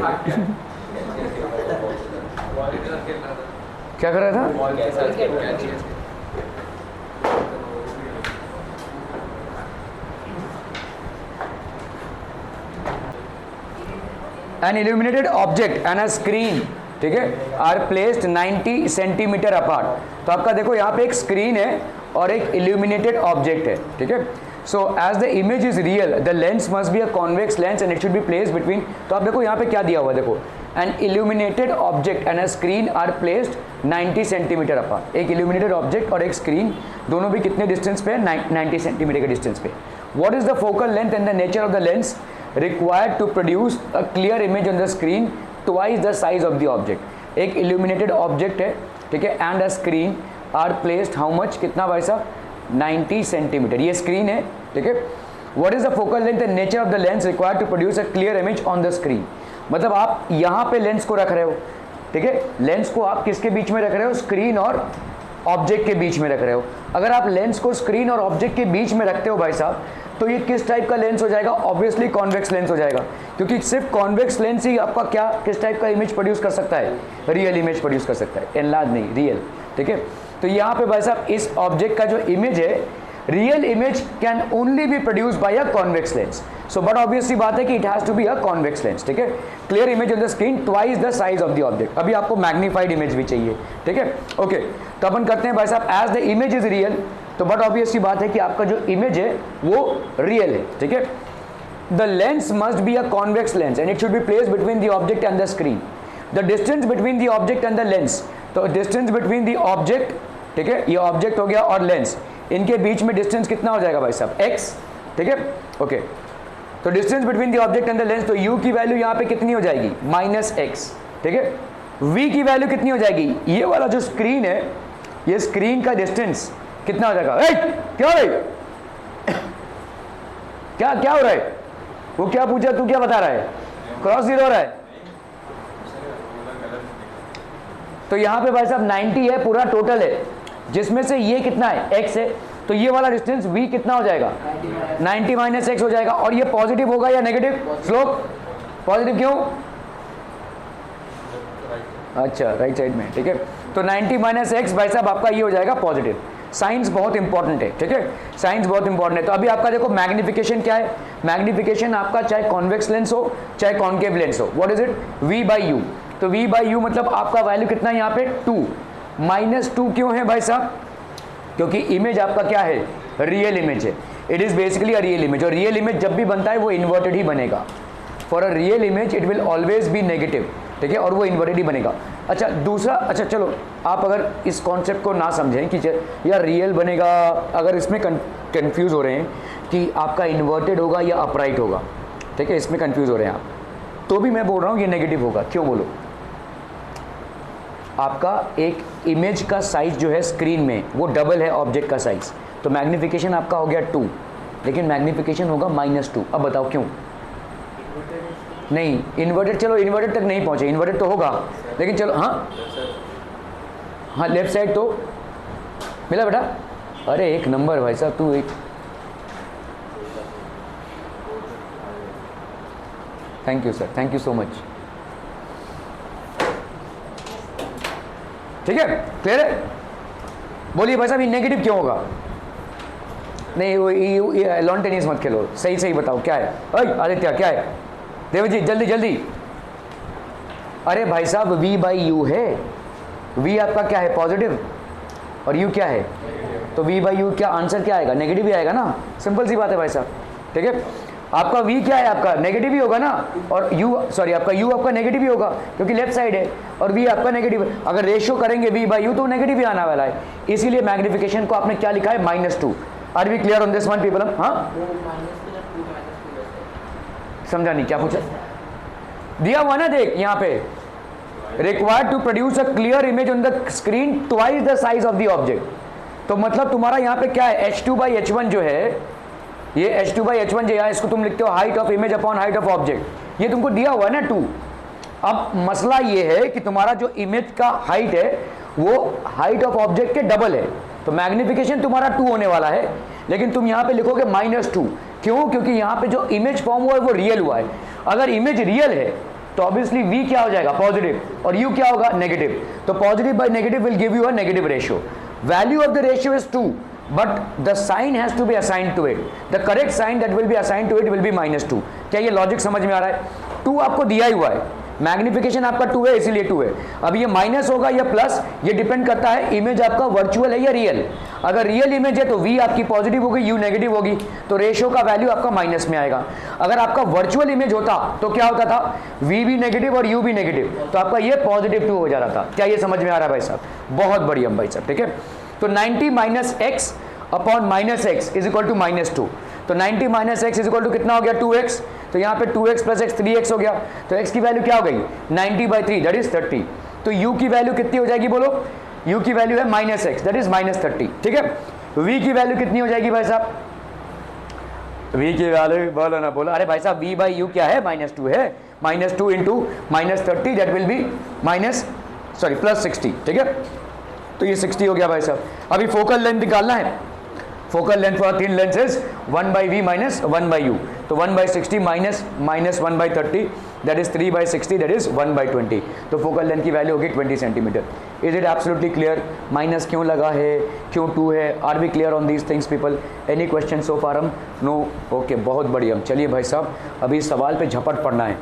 क्या कर रहा था, an illuminated object and a screen, ठीक है, आर प्लेस्ड 90 सेंटीमीटर अपार्ट। तो आपका देखो यहाँ पे एक स्क्रीन है और एक इल्यूमिनेटेड ऑब्जेक्ट है। ठीक है, so as the image is real the lens must be a convex lens and it should be placed between. तो आप देखो यहाँ पे क्या दिया हुआ है, देखो an illuminated object and a screen are placed 90 centimetre apart. एक इल्यूमिनेटेड ऑब्जेक्ट और एक स्क्रीन दोनों भी कितने डिस्टेंस पे, 90 सेंटीमीटर के डिस्टेंस पे। What is the focal length and the nature of the lens required to produce a clear image on the screen twice the size of the object। एक illuminated object है, ठीक है, and a screen are placed how much, कितना भाई साहब 90 centimetre, ये screen है। ठीक है, what is the focal length and nature of the lens required to produce a clear image on the screen। मतलब आप यहाँ पे लेंस को रख रहे हो, ठीक है, लेंस को आप किसके बीच में रख रहे हो, स्क्रीन और ऑब्जेक्ट के बीच में रख रहे हो। अगर आप लेंस को स्क्रीन और ऑब्जेक्ट के बीच में रखते हो भाई साहब, तो ये किस टाइप का लेंस हो जाएगा, ऑब्वियसली कॉन्वेक्स लेंस हो जाएगा, क्योंकि सिर्फ कॉन्वेक्स लेंस ही आपका क्या किस टाइप का इमेज प्रोड्यूस कर सकता है, रियल इमेज प्रोड्यूस कर सकता है, एनलार्ज नहीं, रियल। ठीक है, तो यहाँ पे भाई साहब इस ऑब्जेक्ट का जो इमेज है, real image can only be produce by a convex lens. So but obviously बात है कि it has to be a convex lens. ठीक है, clear image on the screen twice the size of the object. अभी आपको magnified image भी चाहिए। ठीक है, ओके, तो अपन करते हैं भाई साहब as the image is real, तो बट ऑब्वियसली बात है कि आपका जो इमेज है वो रियल है, ठीक है। The lens must be a convex lens and it should be placed between the object and the screen. The distance between the object and the lens, तो डिस्टेंस बिटवीन द ऑब्जेक्ट, ठीक है, ये object हो गया और lens, इनके बीच में distance कितना हो जाएगा भाई साहब, x, ठीक है, ओके। तो distance between the object and the lens, तो u की वैल्यू यहाँ पे कितनी हो जाएगी, -x, ठीक है। v की वैल्यू कितनी हो जाएगी, ये वाला जो स्क्रीन है, ये स्क्रीन का डिस्टेंस कितना हो जाएगा, क्या हो रहा है, क्या हो रहा है, वो क्या पूछा, तू क्या बता रहा है, क्रॉस जीरो हो रहा है। तो यहाँ पे भाई साहब 90 है, पूरा टोटल है, जिसमें से ये कितना है, x है, तो ये वाला डिस्टेंस v कितना हो जाएगा, 90 माइनस x हो जाएगा। और ये पॉजिटिव होगा या नेगेटिव, स्लोप पॉजिटिव, क्यों, अच्छा राइट साइड में, ठीक है। तो 90 माइनस x भाई साहब आपका ये हो जाएगा पॉजिटिव। साइंस बहुत इंपॉर्टेंट है, ठीक है, साइंस बहुत इंपॉर्टेंट है। तो अभी आपका देखो मैग्निफिकेशन क्या है, मैग्निफिकेशन आपका चाहे कॉन्वेक्स लेंस हो चाहे कॉन्केव लेंस हो, what is it, v by you. तो v बाई यू मतलब आपका वैल्यू कितना है यहाँ पे 2, -2 क्यों है भाई साहब, क्योंकि इमेज आपका क्या है, रियल इमेज है, it is basically a real image. और रियल इमेज जब भी बनता है वो इन्वर्टेड ही बनेगा, for a real image it will always be negative, ठीक है, और वो इन्वर्टेड ही बनेगा। अच्छा दूसरा, अच्छा चलो आप अगर इस कॉन्सेप्ट को ना समझें कि यार रियल बनेगा, अगर इसमें कंफ्यूज हो रहे हैं कि आपका इन्वर्टेड होगा या अपराइट होगा, ठीक है, इसमें कंफ्यूज हो रहे हैं आप, तो भी मैं बोल रहा हूँ ये नेगेटिव होगा। क्यों बोलो, आपका एक इमेज का साइज जो है स्क्रीन में वो डबल है ऑब्जेक्ट का साइज, तो मैग्निफिकेशन आपका हो गया 2, लेकिन मैग्निफिकेशन होगा -2। अब बताओ क्यों, नहीं इन्वर्टेड, चलो इन्वर्टेड तक नहीं पहुंचे, इन्वर्टेड तो होगा, लेकिन चलो हाँ लेफ्ट साइड तो मिला बेटा, अरे एक नंबर भाई साहब, तू एक, thank you sir, thank you so much, ठीक है, क्लियर है। बोलिए भाई साहब ये नेगेटिव क्यों होगा, नहीं वो लॉन टेनिस मत खेलो, सही सही बताओ क्या है, ओए आदित्य क्या है, देवजीत जल्दी जल्दी, अरे भाई साहब v बाई यू है, v आपका क्या है पॉजिटिव और u क्या है, तो v बाई यू क्या आंसर क्या आएगा, नेगेटिव ही आएगा ना, सिंपल सी बात है भाई साहब, ठीक है। आपका v क्या है, आपका नेगेटिव ही होगा ना, और u सॉरी आपका u आपका नेगेटिव ही होगा क्योंकि लेफ्ट साइड है, और v आपका नेगेटिव है। अगर रेशियो करेंगे v बाई यू तो नेगेटिव ही आना वाला है, इसीलिए मैग्निफिकेशन को आपने क्या लिखा है, -2। Are we clear on this one people, हाँ समझा नहीं, क्या पूछा, दिया हुआ ना देख यहाँ पे, required to produce a clear image on the screen twice the size of the object. तो मतलब तुम्हारा यहाँ पे क्या है, h2/h1 जो है, ये h2/h1 जो है, इसको तुम लिखते हो height of image upon height of object, ये तुमको दिया हुआ है ना 2। अब मसला ये है कि तुम्हारा जो इमेज का हाइट है वो हाइट ऑफ ऑब्जेक्ट के डबल है, तो मैग्निफिकेशन तुम्हारा 2 होने वाला है, लेकिन तुम यहाँ पे लिखोगे -2, क्यों, क्योंकि यहाँ पे जो इमेज फॉर्म हुआ है वो रियल हुआ है। अगर इमेज रियल है तो ऑब्वियसली v क्या हो जाएगा, पॉजिटिव, और u क्या होगा, नेगेटिव। तो positive by negative will give you a negative ratio. Value of the ratio is 2, but the sign has to be assigned to it, the correct sign that will be assigned to it will be -2। क्या ये logic समझ में आ रहा है, 2 आपको दिया ही हुआ है, मैग्निफिकेशन आपका 2 है इसीलिए 2 है। अब ये माइनस होगा या प्लस, ये डिपेंड करता है इमेज आपका वर्चुअल है या रियल। अगर रियल इमेज है तो v आपकी पॉजिटिव होगी, u नेगेटिव होगी, तो रेशियो का वैल्यू आपका माइनस में आएगा। अगर आपका वर्चुअल इमेज होता तो क्या होता था, v भी नेगेटिव और u भी नेगेटिव, तो आपका ये +2 हो जा रहा था। क्या ये समझ में आ रहा है भाई साहब, बहुत बढ़िया भाई साहब, ठीक है। तो 90 minus x upon -x is equal to -2, तो 90 minus x is equal to कितना हो गया, 2x, तो यहाँ पे 2x प्लस x 3x हो गया, तो x की वैल्यू क्या हो गई, 90/3 दैट इज 30। तो u की वैल्यू कितनी हो जाएगी बोलो, u की वैल्यू है -x दैट इज -30, ठीक है। v की वैल्यू कितनी हो जाएगी भाई साहब, v की वैल्यू बोलो ना बोलो, अरे भाई साहब v बाई यू क्या है, -2 है, -2 इंटू -30 दैट विल बी +60, ठीक है। तो ये 60 हो गया भाई साहब। अभी फोकल लेंथ निकालना है, focal length for thin lenses 1/v minus 1/u, तो 1/60 minus -1/30 that is 3/60 that is 1/20, तो फोकल लेंथ की वैल्यू होगी 20 centimetre. Is it absolutely clear, minus क्यों लगा है, क्यों 2 है, are we clear on these things people, any question so far, हम नो, ओके बहुत बढ़िया। चलिए भाई साहब अभी इस सवाल पे झपट पड़ना है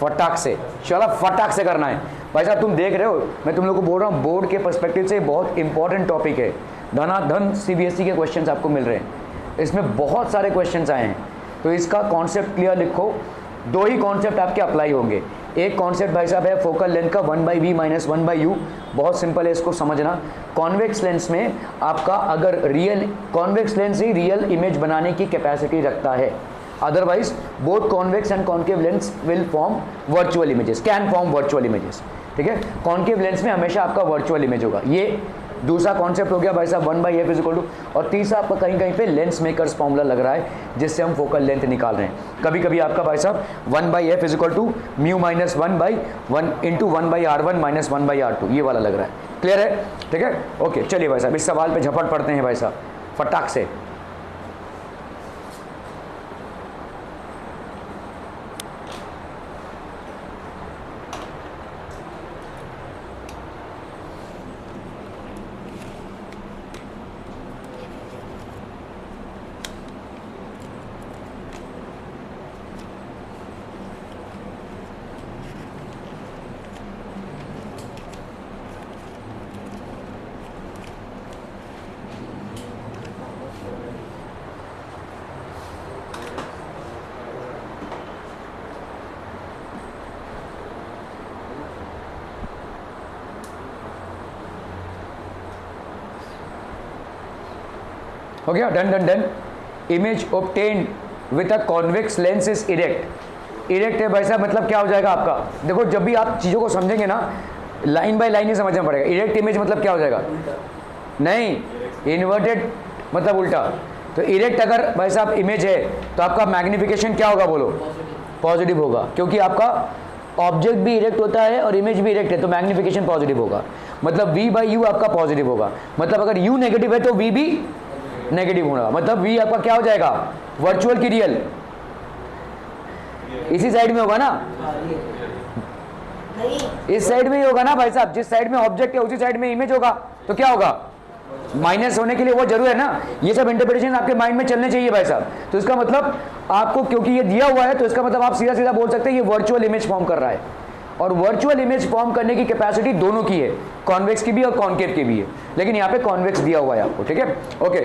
फटाक से, चलो फटाक से करना है। भाई साहब तुम देख रहे हो, मैं तुम लोग को बोल रहा हूँ बोर्ड के पर्सपेक्टिव से बहुत इंपॉर्टेंट टॉपिक है, धनाधन सीबीएसई के क्वेश्चंस आपको मिल रहे हैं, इसमें बहुत सारे क्वेश्चंस आए हैं, तो इसका कॉन्सेप्ट क्लियर लिखो। दो ही कॉन्सेप्ट आपके अप्लाई होंगे। एक कॉन्सेप्ट भाई साहब है फोकल लेंथ का 1/v माइनस 1/u, बहुत सिंपल है इसको समझना। कॉन्वेक्स लेंस में आपका अगर रियल कॉन्वेक्स लेंस ही रियल इमेज बनाने की कैपेसिटी रखता है, otherwise both convex and concave lens will form virtual images, can form virtual images, ठीक है। कॉन्केव लेंस में हमेशा आपका वर्चुअल इमेज होगा। ये दूसरा कॉन्सेप्ट हो गया भाई साहब 1/f इज इक्वल टू, और तीसरा आपका कहीं कहीं पे लेंस मेकर्स फॉर्मूला लग रहा है जिससे हम फोकल लेंथ निकाल रहे हैं। कभी कभी आपका भाई साहब 1/f is equal to mu minus 1/1 into 1/r1 minus 1/r2 ये वाला लग रहा है। क्लियर है, ठीक है, ओके। चलिए भाई साहब इस सवाल पे झपट पड़ते हैं भाई साहब फटाक से। हो गया, done done done. Image obtained with a convex lens is erect. Erect है भाई साहब मतलब क्या हो जाएगा आपका, देखो जब भी आप चीज़ों को समझेंगे ना लाइन बाय लाइन ही समझना पड़ेगा। इरेक्ट इमेज मतलब क्या हो जाएगा, नहीं इन्वर्टेड मतलब उल्टा। तो इरेक्ट अगर भाई साहब इमेज है तो आपका मैग्निफिकेशन क्या होगा बोलो, पॉजिटिव होगा, क्योंकि आपका ऑब्जेक्ट भी इरेक्ट होता है और इमेज भी इरेक्ट है तो मैग्निफिकेशन पॉजिटिव होगा। मतलब v/u आपका पॉजिटिव होगा, मतलब अगर u नेगेटिव है तो v भी नेगेटिव होगा, मतलब v आपका क्या हो जाएगा, वर्चुअल की रियल। इसी साइड में होगा ना, इस साइड में ही होगा ना भाई साहब, जिस साइड में ऑब्जेक्ट है उसी साइड में इमेज होगा, तो क्या होगा माइनस होने के लिए वो जरूर है ना। ये सब इंटरप्रिटेशन आपके माइंड में चलने चाहिए भाई साहब। तो इसका मतलब आपको क्योंकि ये दिया हुआ है तो इसका मतलब आप सीधा सीधा बोल सकते हैं ये वर्चुअल इमेज फॉर्म कर रहा है, और वर्चुअल इमेज फॉर्म करने की कैपेसिटी दोनों की है, कॉन्वेक्स की भी और कॉन्केव की भी है, लेकिन यहाँ पे कॉन्वेक्स दिया हुआ है आपको, ठीक है, okay.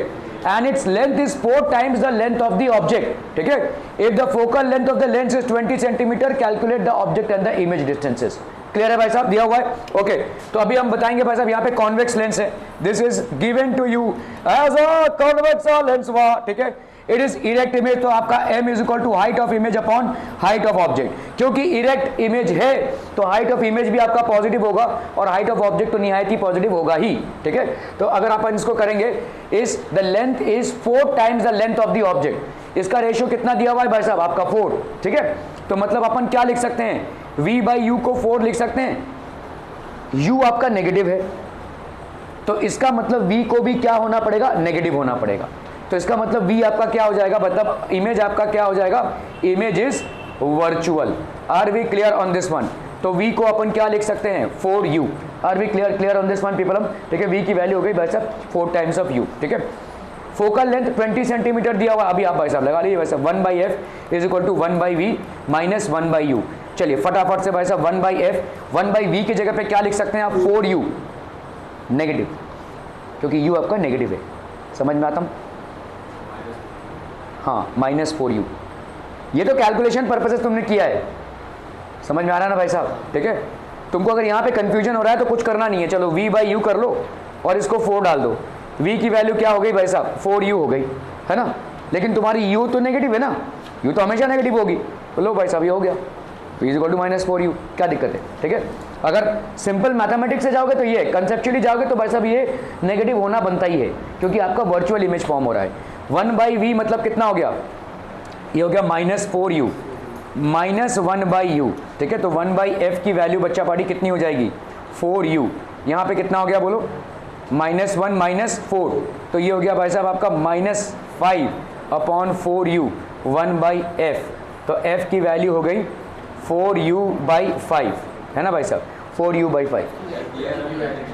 And its length is 4 times the length of the object, ठीक है। If the focal length of the lens is 20 centimetre, calculate the object and the image distances. Clear है भाई साहब, दिया हुआ है, ओके। तो अभी हम बताएंगे भाई साहब यहाँ पे कॉन्वेक्स लेंस है, this is given to you as a convex lens, ठीक है। इट इज इरेक्ट इमेज, तो आपका m is equal to height of image upon height of object, क्योंकि इरेक्ट इमेज है तो हाइट ऑफ इमेज भी आपका पॉजिटिव होगा और हाइट ऑफ ऑब्जेक्ट तो निहायत ही पॉजिटिव होगा ही, ठीक है। तो अगर अपन इसको करेंगे इस the length is 4 times the length of the object, इसका रेशियो कितना दिया हुआ है भाई साहब आपका 4, ठीक है। तो मतलब अपन क्या लिख सकते हैं, v/u को 4 लिख सकते हैं, u आपका नेगेटिव है तो इसका मतलब v को भी क्या होना पड़ेगा, नेगेटिव होना पड़ेगा। तो इसका मतलब v आपका क्या हो जाएगा, मतलब इमेज आपका क्या हो जाएगा, image is virtual. Are we clear on this one. तो v को अपन क्या लिख सकते हैं, 4u। Are we clear on this one people, हम ठीक है। v की वैल्यू हो गई भाई साहब 4 times ऑफ u, ठीक है। फोकल लेंथ 20 सेंटीमीटर दिया हुआ, अभी आप भाई साहब लगा लीजिए भाई साहब 1/f is equal to 1/v minus 1/u। चलिए फटाफट से भाई साहब 1/f 1/v की जगह पे क्या लिख सकते हैं आप, 4u नेगेटिव, क्योंकि u आपका नेगेटिव है, समझ में आता हूँ, हाँ -4u। ये तो कैलकुलेशन पर्पसेस तुमने किया है, समझ में आ रहा है ना भाई साहब, ठीक है। तुमको अगर यहाँ पे कंफ्यूजन हो रहा है तो कुछ करना नहीं है, चलो v/u कर लो और इसको 4 डाल दो, v की वैल्यू क्या हो गई भाई साहब 4u हो गई, है ना। लेकिन तुम्हारी u तो नेगेटिव है ना, u तो हमेशा नेगेटिव होगी, तो लो भाई साहब ये हो गया, v is equal to -4u, क्या दिक्कत है, ठीक है। अगर सिंपल मैथमेटिक्स से जाओगे तो ये, कंसेप्चुअली जाओगे तो भाई साहब ये नेगेटिव होना बनता ही है, क्योंकि आपका वर्चुअल इमेज फॉर्म हो रहा है। 1/v मतलब कितना हो गया, ये हो गया -4u माइनस 1/u, ठीक है। तो 1/f की वैल्यू बच्चा पार्टी कितनी हो जाएगी, 4u। यहाँ पे कितना हो गया बोलो, -1 -4, तो ये हो गया भाई साहब आपका -5/4u 1/f। तो f की वैल्यू हो गई 4u/5, है ना भाई साहब, 4u/5।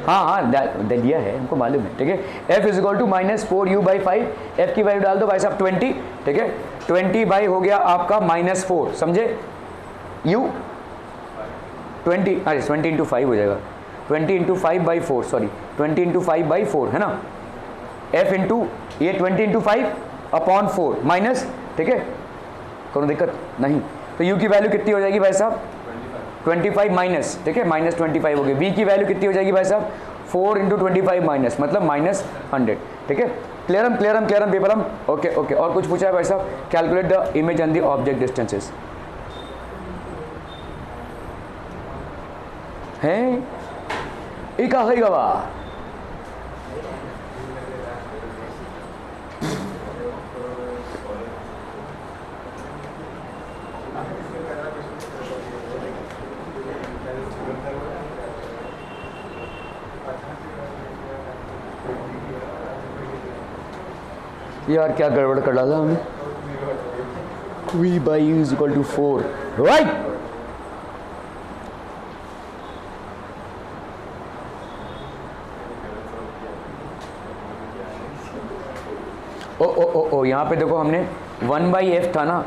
हाँ दिया है हमको मालूम है, ठीक है। f is equal to -4u/5, f की वैल्यू डाल दो भाई साहब 20, ठीक है। 20 हो गया आपका -4, समझे, u 20, अरे 20 × 5 हो जाएगा, 20 × 5/4, सॉरी 20 × 5/4 है ना, एफ इंटू ये 20 इंटू 5 अपॉन 4 माइनस, ठीक है, कोई दिक्कत नहीं। तो u की वैल्यू कितनी हो जाएगी भाई साहब 25 माइनस, ठीक है, माइनस 25 हो गई। v की वैल्यू कितनी हो जाएगी भाई साहब 4 इंटू 25 माइनस मतलब माइनस 100, ठीक है। क्लियरम पीपलम, ओके ओके। और कुछ पूछा है भाई साहब, calculate the image and the object distances हैं, एक आ गई गवा। यार क्या गड़बड़ कर डाला हमने, v by u is equal to 4, right? ओ यहाँ पे देखो हमने 1/f था ना,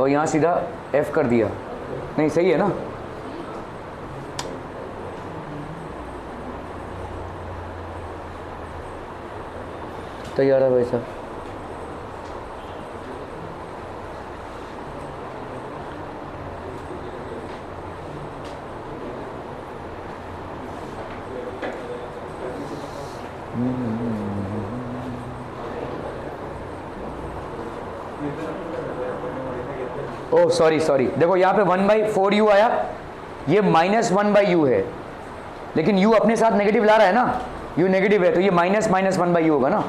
और यहाँ सीधा f कर दिया, नहीं सही है ना। तैयार है भाई साहब, ओ सॉरी देखो यहाँ पे 1/4u आया, ये -1/u है, लेकिन u अपने साथ नेगेटिव ला रहा है ना, u नेगेटिव है तो ये -1/u होगा ना,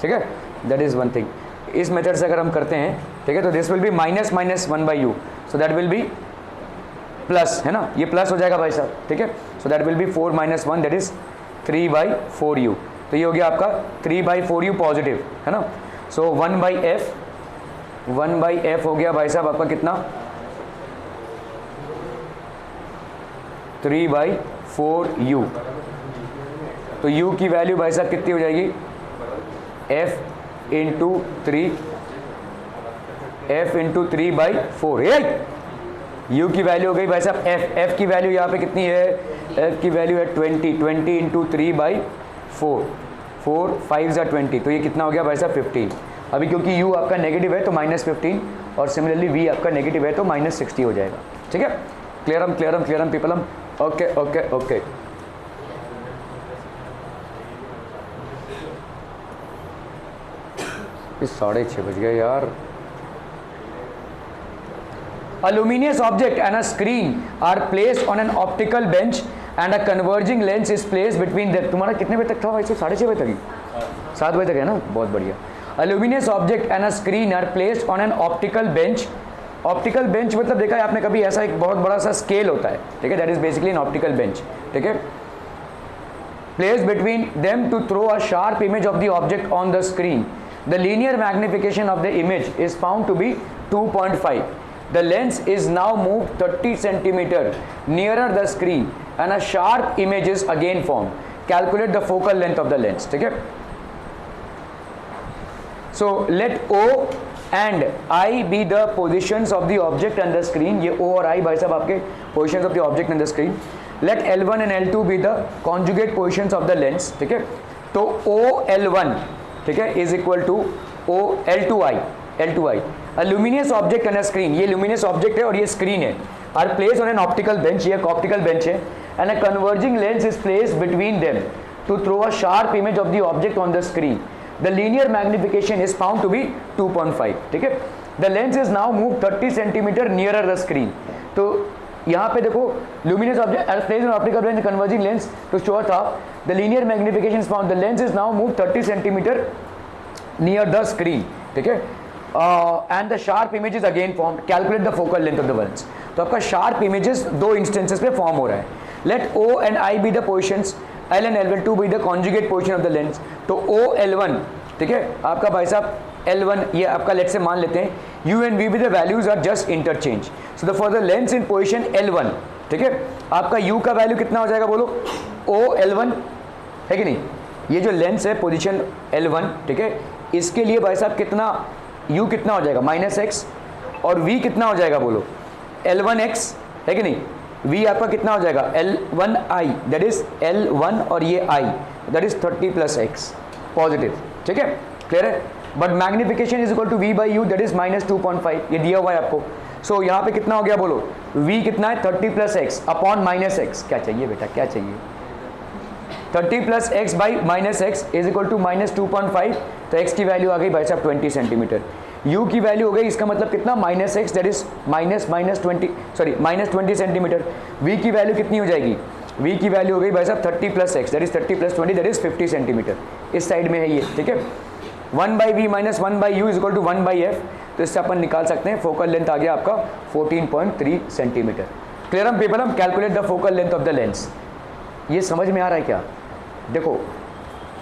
ठीक है। That is one thing. इस मेथड से अगर हम करते हैं, ठीक है, तो this will be -1/u, so that will B plus, है ना, ये प्लस हो जाएगा भाई साहब, ठीक है। So that will B 4 - 1 that is 3/4u, तो ये हो गया आपका 3/4u पॉजिटिव, है ना। सो 1/f हो गया भाई साहब आपका कितना 3/4u, तो u की वैल्यू भाई साहब कितनी हो जाएगी f इंटू 3/4, u की वैल्यू हो गई भाई साहब f की वैल्यू यहाँ पे कितनी है, f की वैल्यू है 20 इंटू 3/4, 4 5 = 20, तो ये कितना हो गया भाई साहब 15। अभी क्योंकि u आपका नेगेटिव है तो -15, और सिमिलरली v आपका नेगेटिव है तो -60 हो जाएगा, ठीक है। क्लियरम पीपलम, ओके ओके ओके। इस 6:30 बज गए यार। A luminous object and a screen are placed on an optical bench and a converging lens is placed between them। तुम्हारा कितने बजे तक था भाई साहब 6:30 बजे तक ही, 7 बजे तक है ना, बहुत बढ़िया। A luminous object and a screen are placed on an optical bench। Optical bench मतलब देखा है आपने कभी, ऐसा एक बहुत बड़ा सा स्केल होता है, ठीक है, that is basically an optical bench, ठीक है। Placed between them to throw a sharp image of the object on the screen। The linear magnification of the image is found to be 2.5। The lens is now moved 30 centimeter nearer the screen and a sharp image is again formed। Calculate the focal length of the lens, ठीक है। So let O and I be the positions of the object and the screen। ये O और I भाई साहब आपके positions of the object and the screen। Let L1 and L2 be the conjugate positions of the lens, ठीक है। तो OL1, ठीक है, is equal to OL2I। A luminous object and a screen, ये luminous object है और ये screen है, are placed on an optical bench, ये एक optical bench है, and a converging lens is placed between them to throw a sharp image of the object on the screen। The linear magnification is found to be 2.5, ठीक है। The lens is now moved 30 centimeter nearer the screen। तो यहाँ पे देखो luminous object as placed on optical bench converging lens to show था the linear magnification is found, the lens is now moved 30 centimeter near the screen, ठीक है। and the sharp image is again formed। Calculate the focal length of the lens। तो आपका sharp images दो instances पे form हो रहा है। Let O and I be the positions, L and L2 be the conjugate position of the lens। तो OL1, ठीक है, आपका भाई साहब L1 ये आपका लेट से मान लेते हैं, U and V be the values are just interchange। So the for the lens in position L1, ठीक है, आपका U का वैल्यू कितना हो जाएगा बोलो, OL1 है कि नहीं। ये जो लेंस है पोजीशन L1, ठीक है, इसके लिए भाई साहब कितना U कितना हो जाएगा -x, और V कितना हो जाएगा बोलो L1x, है कि नहीं। V आपका कितना हो जाएगा L1I, दैट इज L1 और ये I, that is 30 + x positive, ठीक है, क्लियर है। But magnification is equal to v by u, that is -2.5, ये दिया हुआ है आपको। सो यहाँ पे कितना हो गया बोलो, v कितना है 30 plus x upon minus x, क्या चाहिए बेटा क्या चाहिए, 30 plus x by minus x is equal to -2.5, तो x की वैल्यू आ गई भाई साहब 20 सेंटीमीटर, u की वैल्यू हो गई इसका मतलब कितना minus x, that is -20 centimetre, v की वैल्यू कितनी हो जाएगी, v की वैल्यू हो गई भाई साहब 30 plus x, that is 30 plus 20 that is 50 centimetre, इस साइड में है ये, ठीक है। 1/v minus 1/u is equal to 1/f, तो इससे अपन निकाल सकते हैं फोकल लेंथ आ गया आपका 14.3 सेंटीमीटर। क्लियर हम पीपल, हम calculate the focal length of the lens. ये समझ में आ रहा है क्या? देखो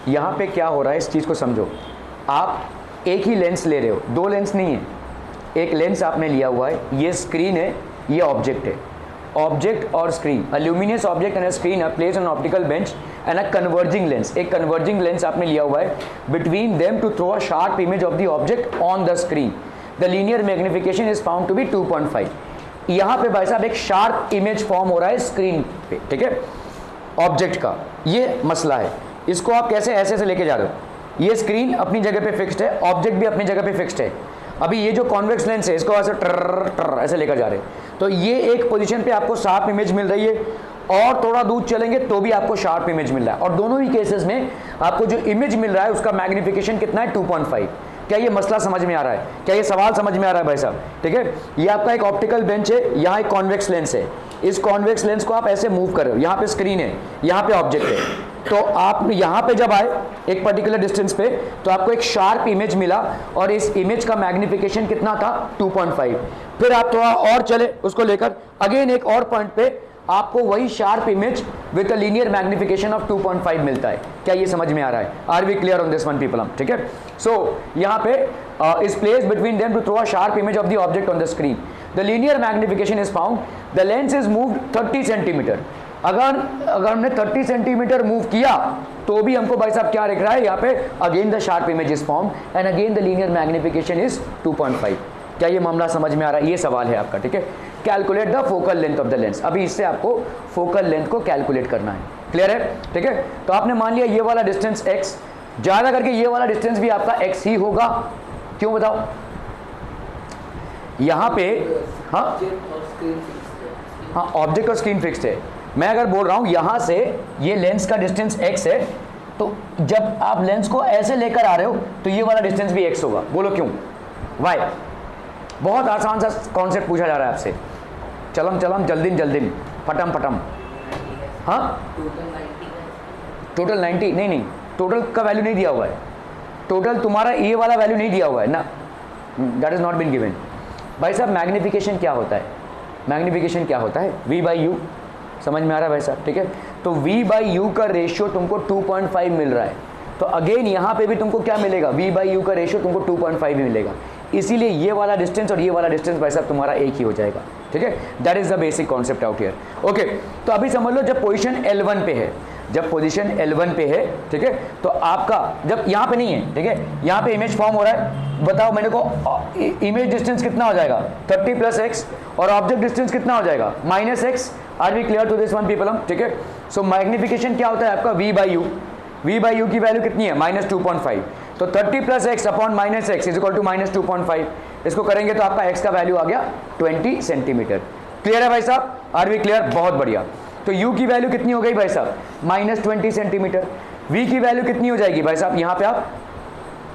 यहाँ पे क्या हो रहा है, इस चीज़ को समझो। आप एक ही लेंस ले रहे हो, दो लेंस नहीं है, एक लेंस आपने लिया हुआ है, ये स्क्रीन है, ये ऑब्जेक्ट है। ऑब्जेक्ट और screen, a luminous object and a screen are placed on optical bench and a converging lens, एक कन्वर्जिंग लेंस आपने लिया हुआ है, between them to throw a sharp image of the object on the screen, the linear magnification is found to be 2.5। यहाँ पे भाई साहब एक शार्प इमेज फॉर्म हो रहा है स्क्रीन पे, ठीक है, ऑब्जेक्ट का, ये मसला है। इसको आप कैसे ऐसे लेके जा रहे हो, ये स्क्रीन अपनी जगह पे फिक्स्ड है, ऑब्जेक्ट भी अपनी जगह पे फिक्स्ड है। अभी ये जो कॉन्वेक्स लेंस है इसको ऐसे ट्र ऐसे लेकर जा रहे हैं, तो ये एक पोजीशन पे आपको शार्प इमेज मिल रही है, और थोड़ा दूर चलेंगे तो भी आपको शार्प इमेज मिल रहा है, और दोनों ही केसेस में आपको जो इमेज मिल रहा है उसका मैग्निफिकेशन कितना है 2.5। क्या ये मसला समझ में आ रहा है, क्या ये सवाल समझ में आ रहा है भाई साहब? ठीक है, ये आपका एक ऑप्टिकल बेंच है, यहाँ एक कॉन्वेक्स लेंस है, इस कॉन्वेक्स लेंस को आप ऐसे मूव कर रहे हो, यहाँ पे स्क्रीन है, यहाँ पे ऑब्जेक्ट है, तो आप यहाँ पे जब आए एक पर्टिकुलर डिस्टेंस पे तो आपको एक शार्प इमेज मिला, और इस इमेज का मैग्निफिकेशन कितना था 2.5। फिर आप थोड़ा और चले उसको लेकर अगेन एक और पॉइंट पे आपको वही sharp image with a linear magnification of 2.5 मिलता है। क्या ये समझ में आ रहा है? Are we clear on this one people? हम ठीक है। सो यहाँ पे is place between them to throw a sharp image of the object on the screen, the linear magnification is found, the lens is moved 30 centimetre. अगर हमने 30 centimetre move किया तो भी हमको भाई साहब क्या दिख रहा है यहाँ पे, again the sharp image is form and again the linear magnification is 2.5। क्या ये मामला समझ में आ रहा है? ये सवाल है आपका, ठीक है। Calculate the focal length of the lens, अभी इससे आपको फोकल लेंथ को कैलकुलेट करना है, क्लियर है? ठीक है, तो आपने मान लिया ये वाला डिस्टेंस x, ज्यादा करके ये वाला डिस्टेंस भी आपका x ही होगा, क्यों बताओ? यहाँ पे हाँ ऑब्जेक्ट और स्क्रीन फिक्स्ड है। मैं अगर बोल रहा हूँ यहाँ से ये लेंस का डिस्टेंस x है, तो जब आप लेंस को ऐसे लेकर आ रहे हो तो ये वाला डिस्टेंस भी x होगा। बोलो क्यों? वाई? बहुत आसान सा कॉन्सेप्ट पूछा जा रहा है आपसे, चलम चलम जल्दिन फटम फटम। हाँ टोटल 90 नहीं, टोटल का वैल्यू नहीं दिया हुआ है, टोटल तुम्हारा ये वाला वैल्यू नहीं दिया हुआ है ना, that is not been given. भाई साहब मैग्निफिकेशन क्या होता है? मैग्निफिकेशन क्या होता है? v बाई यू, समझ में आ रहा है भाई साहब? ठीक है, तो v बाई यू का रेशियो तुमको 2.5 मिल रहा है, तो अगेन यहाँ पे भी तुमको क्या मिलेगा? v बाई यू का रेशियो तुमको 2.5 भी मिलेगा, इसीलिए ये वाला डिस्टेंस और ये वाला डिस्टेंस भाई साहब तुम्हारा एक ही हो जाएगा, ठीक है। That is the basic concept out here. Okay, तो अभी समझ लो जब पोजीशन L1 पे है, जब पोजीशन L1 पे है, ठीक है, तो आपका जब यहाँ पे नहीं है, ठीक है, यहाँ पे इमेज फॉर्म हो रहा है, बताओ मेरे को इमेज डिस्टेंस कितना हो जाएगा? 30 प्लस एक्स, और ऑब्जेक्ट डिस्टेंस कितना हो जाएगा? Minus x. Are we clear to this one people? हम ठीक है। सो मैग्निफिकेशन क्या होता है आपका? v by u, v by u की वैल्यू कितनी है? -2.5, तो 30 plus x upon minus x is equal to -2.5। इसको करेंगे तो आपका x का वैल्यू आ गया 20 सेंटीमीटर। क्लियर है भाई साहब? Are we clear? बहुत बढ़िया। तो u की वैल्यू कितनी हो गई भाई साहब? -20 सेंटीमीटर। v की वैल्यू कितनी हो जाएगी भाई साहब? यहाँ पे आप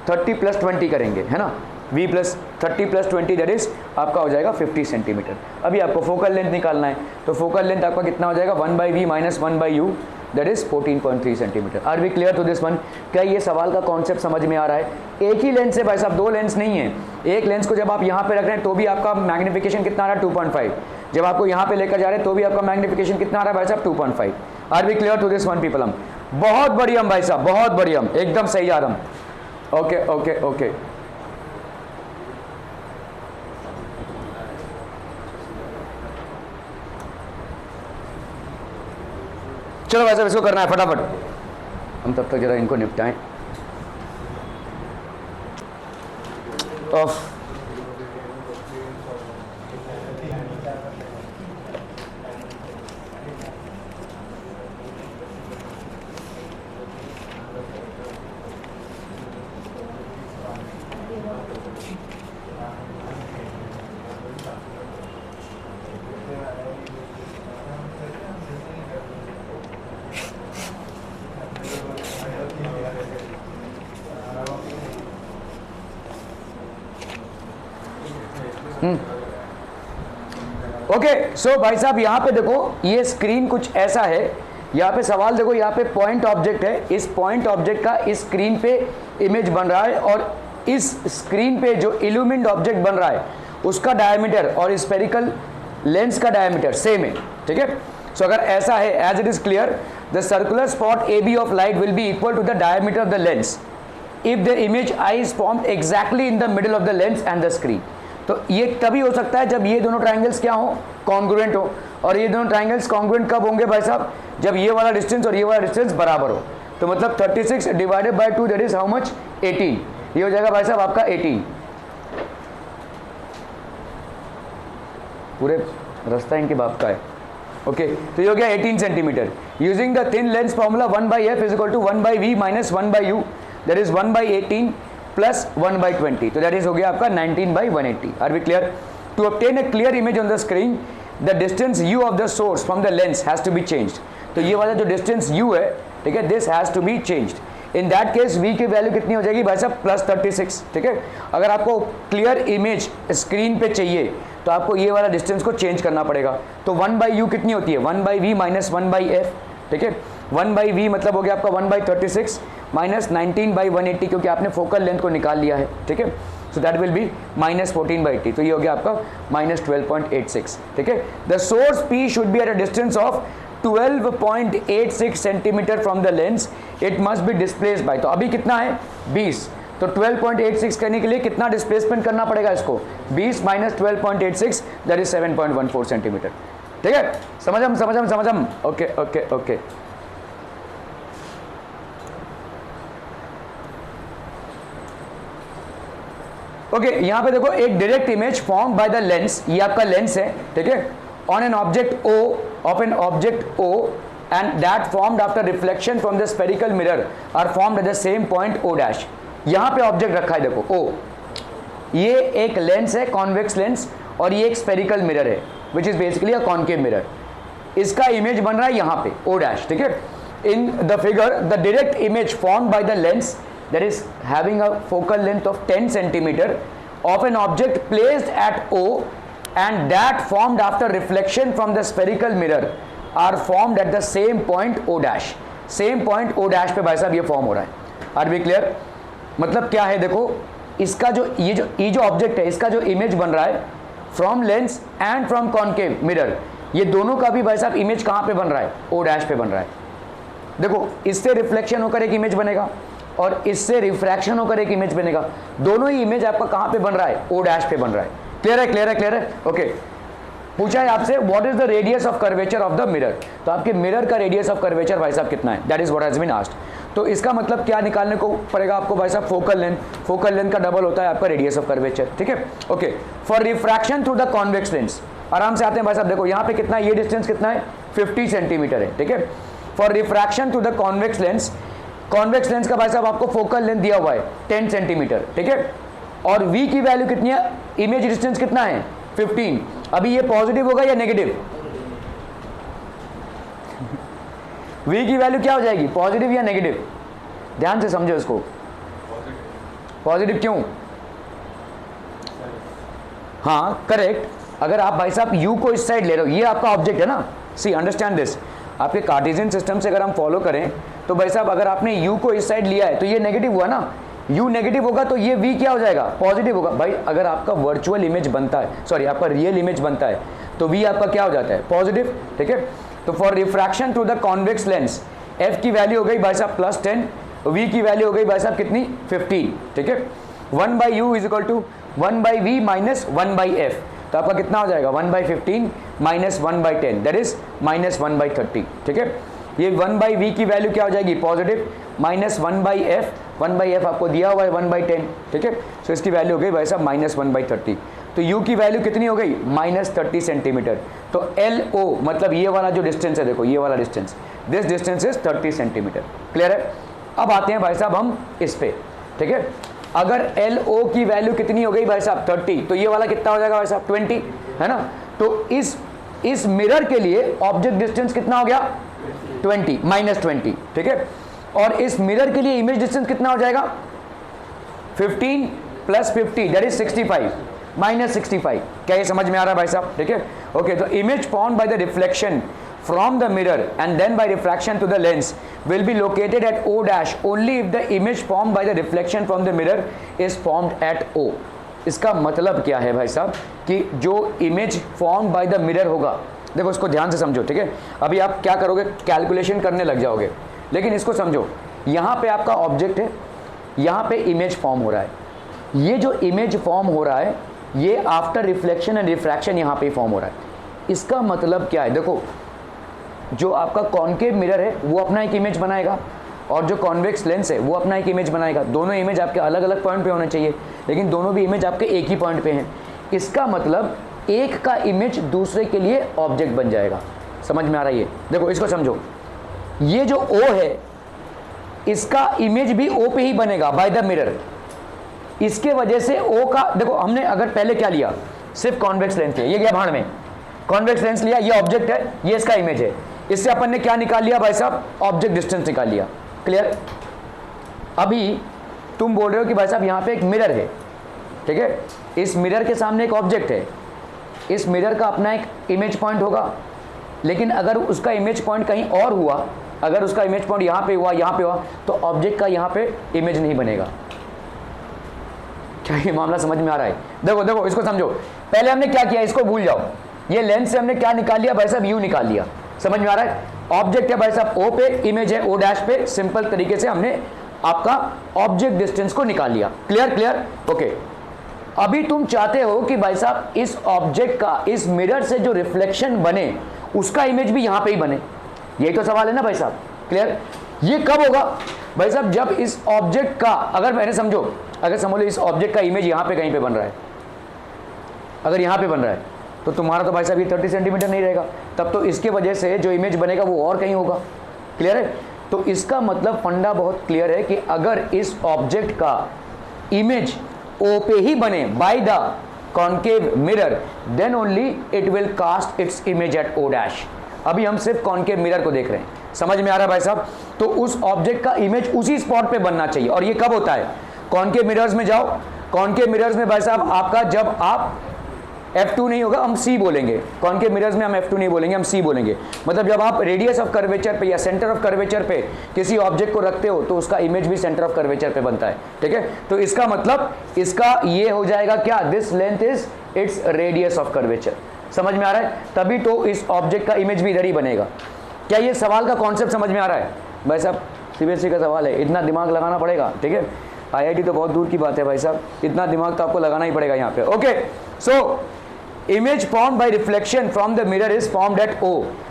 30 प्लस 20 करेंगे, है ना, v plus 30 plus 20 that is आपका हो जाएगा 50 सेंटीमीटर। अभी आपको फोकल लेंथ निकालना है, तो फोकल लेंथ आपका कितना हो जाएगा? 1/v minus 1/u that is 14.3 centimetre. Are we clear to this one? क्या ये सवाल का कॉन्सेप्ट समझ में आ रहा है? एक ही लेंस है भाई साहब, दो लेंस नहीं है। एक लेंस को जब आप यहाँ पे रख रहे हैं तो भी आपका मैग्निफिकेशन कितना आ रहा है? 2.5। जब आपको यहाँ पे लेकर जा रहे हैं तो भी आपका मैग्निफिकेशन कितना आ रहा है भाई साहब? 2.5। Are we clear to this one people? हम बहुत बढ़िया भाई साहब, बहुत बढ़िया, एकदम सही जा रहा हम। ओके ओके ओके, चलो वैसे इसको करना है फटाफट, हम तब तक जरा इनको निपटाएं। ऑफ ओके सो भाई साहब यहाँ पे देखो, ये स्क्रीन कुछ ऐसा है, यहाँ पे सवाल देखो, यहाँ पे पॉइंट ऑब्जेक्ट है, इस पॉइंट ऑब्जेक्ट का इस स्क्रीन पे इमेज बन रहा है, और इस स्क्रीन पे जो इल्यूमिन्ड ऑब्जेक्ट बन रहा है उसका डायमीटर और स्फेरिकल लेंस का डायमीटर सेम है, ठीक है। सो अगर ऐसा है, as it is clear, the circular spot A B of light will be equal to the diameter of the lens if the image I is formed exactly in the middle of the lens and the screen. तो ये तभी हो सकता है जब ये दोनों triangles क्या हो, कॉन्ग्रुएंट हो। और ये दोनों ट्राइंगल्स कॉन्ग्रुएंट कब होंगे भाई साहब, जब ये वाला डिस्टेंस और ये वाला डिस्टेंस बराबर हो। तो मतलब 36 divided by 2 that is how much, 18। ये हो जाएगा भाई साहब आपका 18। पूरे रास्ता इनके बाप का है। ओके तो ये हो गया 18 centimetre. Using the thin lens formula 1/f is equal to 1/v minus 1/u, that is 1/18 plus 1/20, तो दैट इज हो गया आपका 19/180। Are we clear? To obtain a clear image on the screen the distance u of the source from the lens has to be changed. तो ये वाला जो distance u है, ठीक है, this has to be changed. In that case v की value कितनी हो जाएगी भाई साहब, +36, ठीक है। अगर आपको क्लियर इमेज स्क्रीन पे चाहिए तो आपको ये वाला डिस्टेंस को चेंज करना पड़ेगा। तो 1/u कितनी होती है, 1/v माइनस 1/f, ठीक है। 1/v मतलब हो गया आपका 1/36 माइनस 19/180, क्योंकि आपने फोकल लेंथ को निकाल लिया है, ठीक है। सो दैट विल बी -14/80, तो ये हो गया आपका -12.86, ठीक है। The source P should be eight a distance of 12.86 centimetre from the lens, it must be displaced by, तो अभी कितना है 20, तो 12.86 करने के लिए कितना डिस्प्लेसमेंट करना पड़ेगा इसको, 20 माइनस 12.86 दैट इज 7.14 सेंटीमीटर, ठीक है। समझम ओके ओके ओके। ओके यहाँ पे देखो, एक direct image form by the lens, ये आपका लेंस है, ठीक है, on an object O of an object O and that formed after reflection from the spherical mirror are formed at the same point O dash. यहाँ पे object रखा है देखो O, ये एक लेंस है, कॉन्वेक्स लेंस, और ये एक स्फेरिकल मिरर है which is basically a concave mirror. इसका इमेज बन रहा है यहाँ पे O डैश, ठीक है। In the figure the direct image formed by the lens that is having a focal length of 10 centimeter of an object placed at O and that formed after reflection from the spherical mirror are formed at the same point O dash। same point O dash पे भाई साहब ये form हो रहा है। Are we clear? मतलब क्या है देखो, इसका जो ये जो ऑब्जेक्ट है, इसका जो इमेज बन रहा है from lens and from concave mirror, ये दोनों का भी भाई साहब इमेज कहाँ पे बन रहा है, O डैश पे बन रहा है। देखो इससे रिफ्लेक्शन होकर एक इमेज बनेगा और इससे रिफ्रैक्शन होकर एक इमेज बनेगा, दोनों ही इमेज आपका कहां पे बन रहा है, O डैश पे बन रहा है। क्लियर है, क्लियर है, क्लियर है, ओके। पूछा है आपसे what is the radius of curvature of the mirror, तो आपके मिरर का रेडियस ऑफ कर्वेचर भाई साहब कितना है, that is what has been asked. तो इसका मतलब क्या निकालने को पड़ेगा आपको भाई साहब, फोकल लेंथ का डबल होता है आपका रेडियस ऑफ कर्वेचर, ठीक है, okay. For refraction through the convex lens, आराम से आते हैं भाई साहब, देखो यहाँ पे कितना है, ये डिस्टेंस कितना है 50 सेंटीमीटर है, ठीक है। For refraction through the convex lens, convex lens का भाई साहब आपको फोकल लेंथ दिया हुआ है 10 सेंटीमीटर, ठीक है, और v की वैल्यू कितनी है, इमेज डिस्टेंस कितना है 15। अभी ये पॉजिटिव होगा या नेगेटिव, v की वैल्यू क्या हो जाएगी, पॉजिटिव या नेगेटिव, ध्यान से समझो इसको। पॉजिटिव क्यों, हाँ करेक्ट। अगर आप भाई साहब u को इस साइड ले रहे हो, ये आपका ऑब्जेक्ट है ना, सी अंडरस्टैंड दिस, आपके कार्टेशियन सिस्टम से अगर हम फॉलो करें तो भाई साहब अगर आपने u को इस साइड लिया है तो ये नेगेटिव हुआ ना, u नेगेटिव होगा तो ये v क्या हो जाएगा, पॉजिटिव होगा। भाई अगर आपका वर्चुअल इमेज बनता है, सॉरी आपका रियल इमेज बनता है तो v आपका क्या हो जाता है, पॉजिटिव, ठीक है। तो for refraction to the convex lens f की वैल्यू हो गई भाई साहब +10, v की वैल्यू हो गई भाई साहब कितनी 15, ठीक है। 1/u is equal to 1/v minus 1/f, तो आपका कितना हो जाएगा 1/15 माइनस 1/10 दैट इज -1/30, ठीक है। ये 1/v की वैल्यू क्या हो जाएगी, पॉजिटिव, माइनस 1/f आपको दिया हुआ है 1/10, ठीक है। सो इसकी वैल्यू हो गई भाई साहब -1/30। तो u की वैल्यू कितनी हो गई -30 सेंटीमीटर। तो LO मतलब ये वाला जो डिस्टेंस है, देखो ये वाला distance, this distance is 30 centimetre. Clear है। अब आते हैं भाई साहब हम इस पे, ठीक है। अगर LO की वैल्यू कितनी हो गई भाई साहब 30, तो ये वाला कितना हो जाएगा भाई साहब 20, है ना। तो इस मिरर के लिए ऑब्जेक्ट डिस्टेंस कितना हो गया 20 -20, ठीक है। और इस मिरर के लिए इमेज डिस्टेंस कितना हो जाएगा 15 + 50 दैट इज 65। -65। क्या ये समझ में आ रहा है भाई साहब? ठीक है, ओके। तो image formed by the reflection from the mirror and then by refraction to the lens will be located at O dash only if the image formed by the reflection from the mirror is formed at O। इसका मतलब क्या है भाई साहब कि जो image form by the mirror होगा, देखो इसको ध्यान से समझो, ठीक है। अभी आप क्या करोगे, कैलकुलेशन करने लग जाओगे, लेकिन इसको समझो। यहाँ पे आपका ऑब्जेक्ट है, यहाँ पे इमेज फॉर्म हो रहा है। ये जो इमेज फॉर्म हो रहा है ये आफ्टर रिफ्लेक्शन एंड रिफ्रैक्शन यहाँ पे फॉर्म हो रहा है। इसका मतलब क्या है, देखो जो आपका कॉन्केव मिरर है वो अपना एक इमेज बनाएगा और जो कॉन्वेक्स लेंस है वो अपना एक इमेज बनाएगा। दोनों इमेज आपके अलग अलग पॉइंट पे होने चाहिए, लेकिन दोनों भी इमेज आपके एक ही पॉइंट पे हैं। इसका मतलब एक का इमेज दूसरे के लिए ऑब्जेक्ट बन जाएगा। समझ में आ रहा है ये? देखो इसको समझो, ये जो O है इसका इमेज भी O पे ही बनेगा बाय द मिरर। इसके वजह से O का, देखो हमने अगर पहले क्या लिया, सिर्फ कॉन्वेक्स लेंस लिया, ये गया भाड़ में, कॉन्वेक्स लेंस लिया, ये ऑब्जेक्ट है, ये इसका इमेज है। इससे अपन ने क्या निकाल लिया भाई साहब, ऑब्जेक्ट डिस्टेंस निकाल लिया। क्लियर? अभी तुम बोल रहे हो कि भाई साहब यहाँ पे एक मिरर है, ठीक है, इस मिरर के सामने एक ऑब्जेक्ट है, इस मिरर का अपना एक इमेज पॉइंट होगा, लेकिन अगर उसका इमेज पॉइंट कहीं और हुआ, अगर उसका इमेज पॉइंट यहाँ पे हुआ, यहाँ पे हुआ, तो ऑब्जेक्ट का यहाँ पे इमेज नहीं बनेगा। क्या ये मामला समझ में आ रहा है? देखो देखो इसको समझो। पहले हमने क्या किया, इसको भूल जाओ, ये लेंस से हमने क्या निकाल लिया भाई साहब, यू निकाल लिया। समझ में आ रहा है? ऑब्जेक्ट है भाई साहब O पे, इमेज है O डैश पे, सिंपल तरीके से हमने आपका ऑब्जेक्ट डिस्टेंस को निकाल लिया। क्लियर? Clear, okay. अभी तुम चाहते हो कि भाई साहब इस ऑब्जेक्ट का, इस मिरर से जो रिफ्लेक्शन बने उसका इमेज भी यहां पे ही बने। यही तो सवाल है ना भाई साहब? क्लियर? ये कब होगा भाई साहब, जब इस ऑब्जेक्ट का, अगर मैंने समझो, अगर समझ लो इस ऑब्जेक्ट का इमेज यहां पे कहीं पे बन रहा है, अगर यहां पे बन रहा है, तो तुम्हारा तो भाई साहब ये 30 सेंटीमीटर नहीं रहेगा, तब तो इसके वजह से जो इमेज बनेगा वो और कहीं होगा। क्लियर है? तो इसका मतलब फंडा बहुत क्लियर है कि अगर इस ऑब्जेक्ट का इमेज O पे ही बने by the concave mirror, then only it will cast its image at O dash. अभी हम सिर्फ कॉन्केव मिरर को देख रहे हैं। समझ में आ रहा है भाई साहब? तो उस ऑब्जेक्ट का इमेज उसी स्पॉट पे बनना चाहिए। और ये कब होता है? कॉन्केव मिरर्स में जाओ, कॉन्केव मिरर्स में भाई साहब आपका, जब आप F2 नहीं होगा, हम C बोलेंगे। कॉन्केव मिरर्स में हम F2 नहीं बोलेंगे, हम C बोलेंगे। मतलब जब आप रेडियस ऑफ कर्वेचर पे या सेंटर ऑफ कर्वेचर पे किसी ऑब्जेक्ट को रखते हो तो उसका इमेज भी सेंटर ऑफ कर्वेचर पे बनता है। ठीक है? तो इसका मतलब इसका ये हो जाएगा क्या, this length is its radius of curvature. समझ में आ रहा है? तभी तो इस ऑब्जेक्ट का इमेज भी इधर ही बनेगा। क्या ये सवाल का कॉन्सेप्ट समझ में आ रहा है भाई साहब? CBSE का सवाल है, इतना दिमाग लगाना पड़ेगा। ठीक है, IIT तो बहुत दूर की बात है भाई साहब, इतना दिमाग तो आपको लगाना ही पड़ेगा यहाँ पे। Okay, so image formed by reflection from the mirror is formed at O,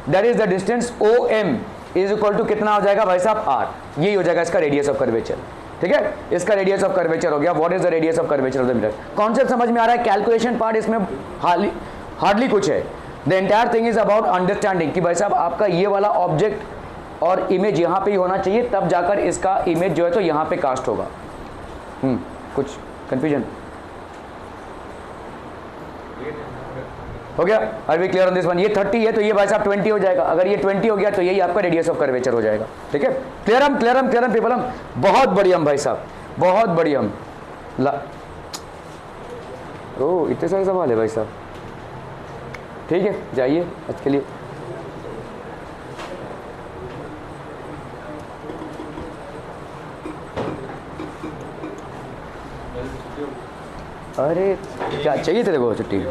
that is the distance OM is equal to कितना हो जाएगा भाई साहब, R। यही हो जाएगा इसका रेडियस ऑफ कर्वेचर। ठीक है, इसका रेडियस ऑफ कर्वेचर हो गया। What is the radius of curvature of the mirror? Concept समझ में आ रहा है? कैलकुलेशन पार्ट इसमें हार्डली कुछ है। The entire thing is about understanding कि भाई साहब आपका ये वाला ऑब्जेक्ट और इमेज यहाँ पे ही होना चाहिए, तब जाकर इसका इमेज जो है तो यहाँ पे कास्ट होगा। कुछ कंफ्यूजन हो गया? Are we clear on this one? ये 30 है तो ये भाई साहब 20 हो जाएगा। अगर ये 20 हो गया तो यही आपका रेडियस ऑफ कर्वेचर हो जाएगा। ठीक है, क्लियर हम क्लियर हम क्लियर हम पीपल हम बहुत बढ़िया भाई साहब, बहुत बढ़िया। ओ इतने सारे सवाल है भाई साहब। ठीक है, जाइए आज के लिए। अरे क्या चाहिए तेरे को छुट्टी?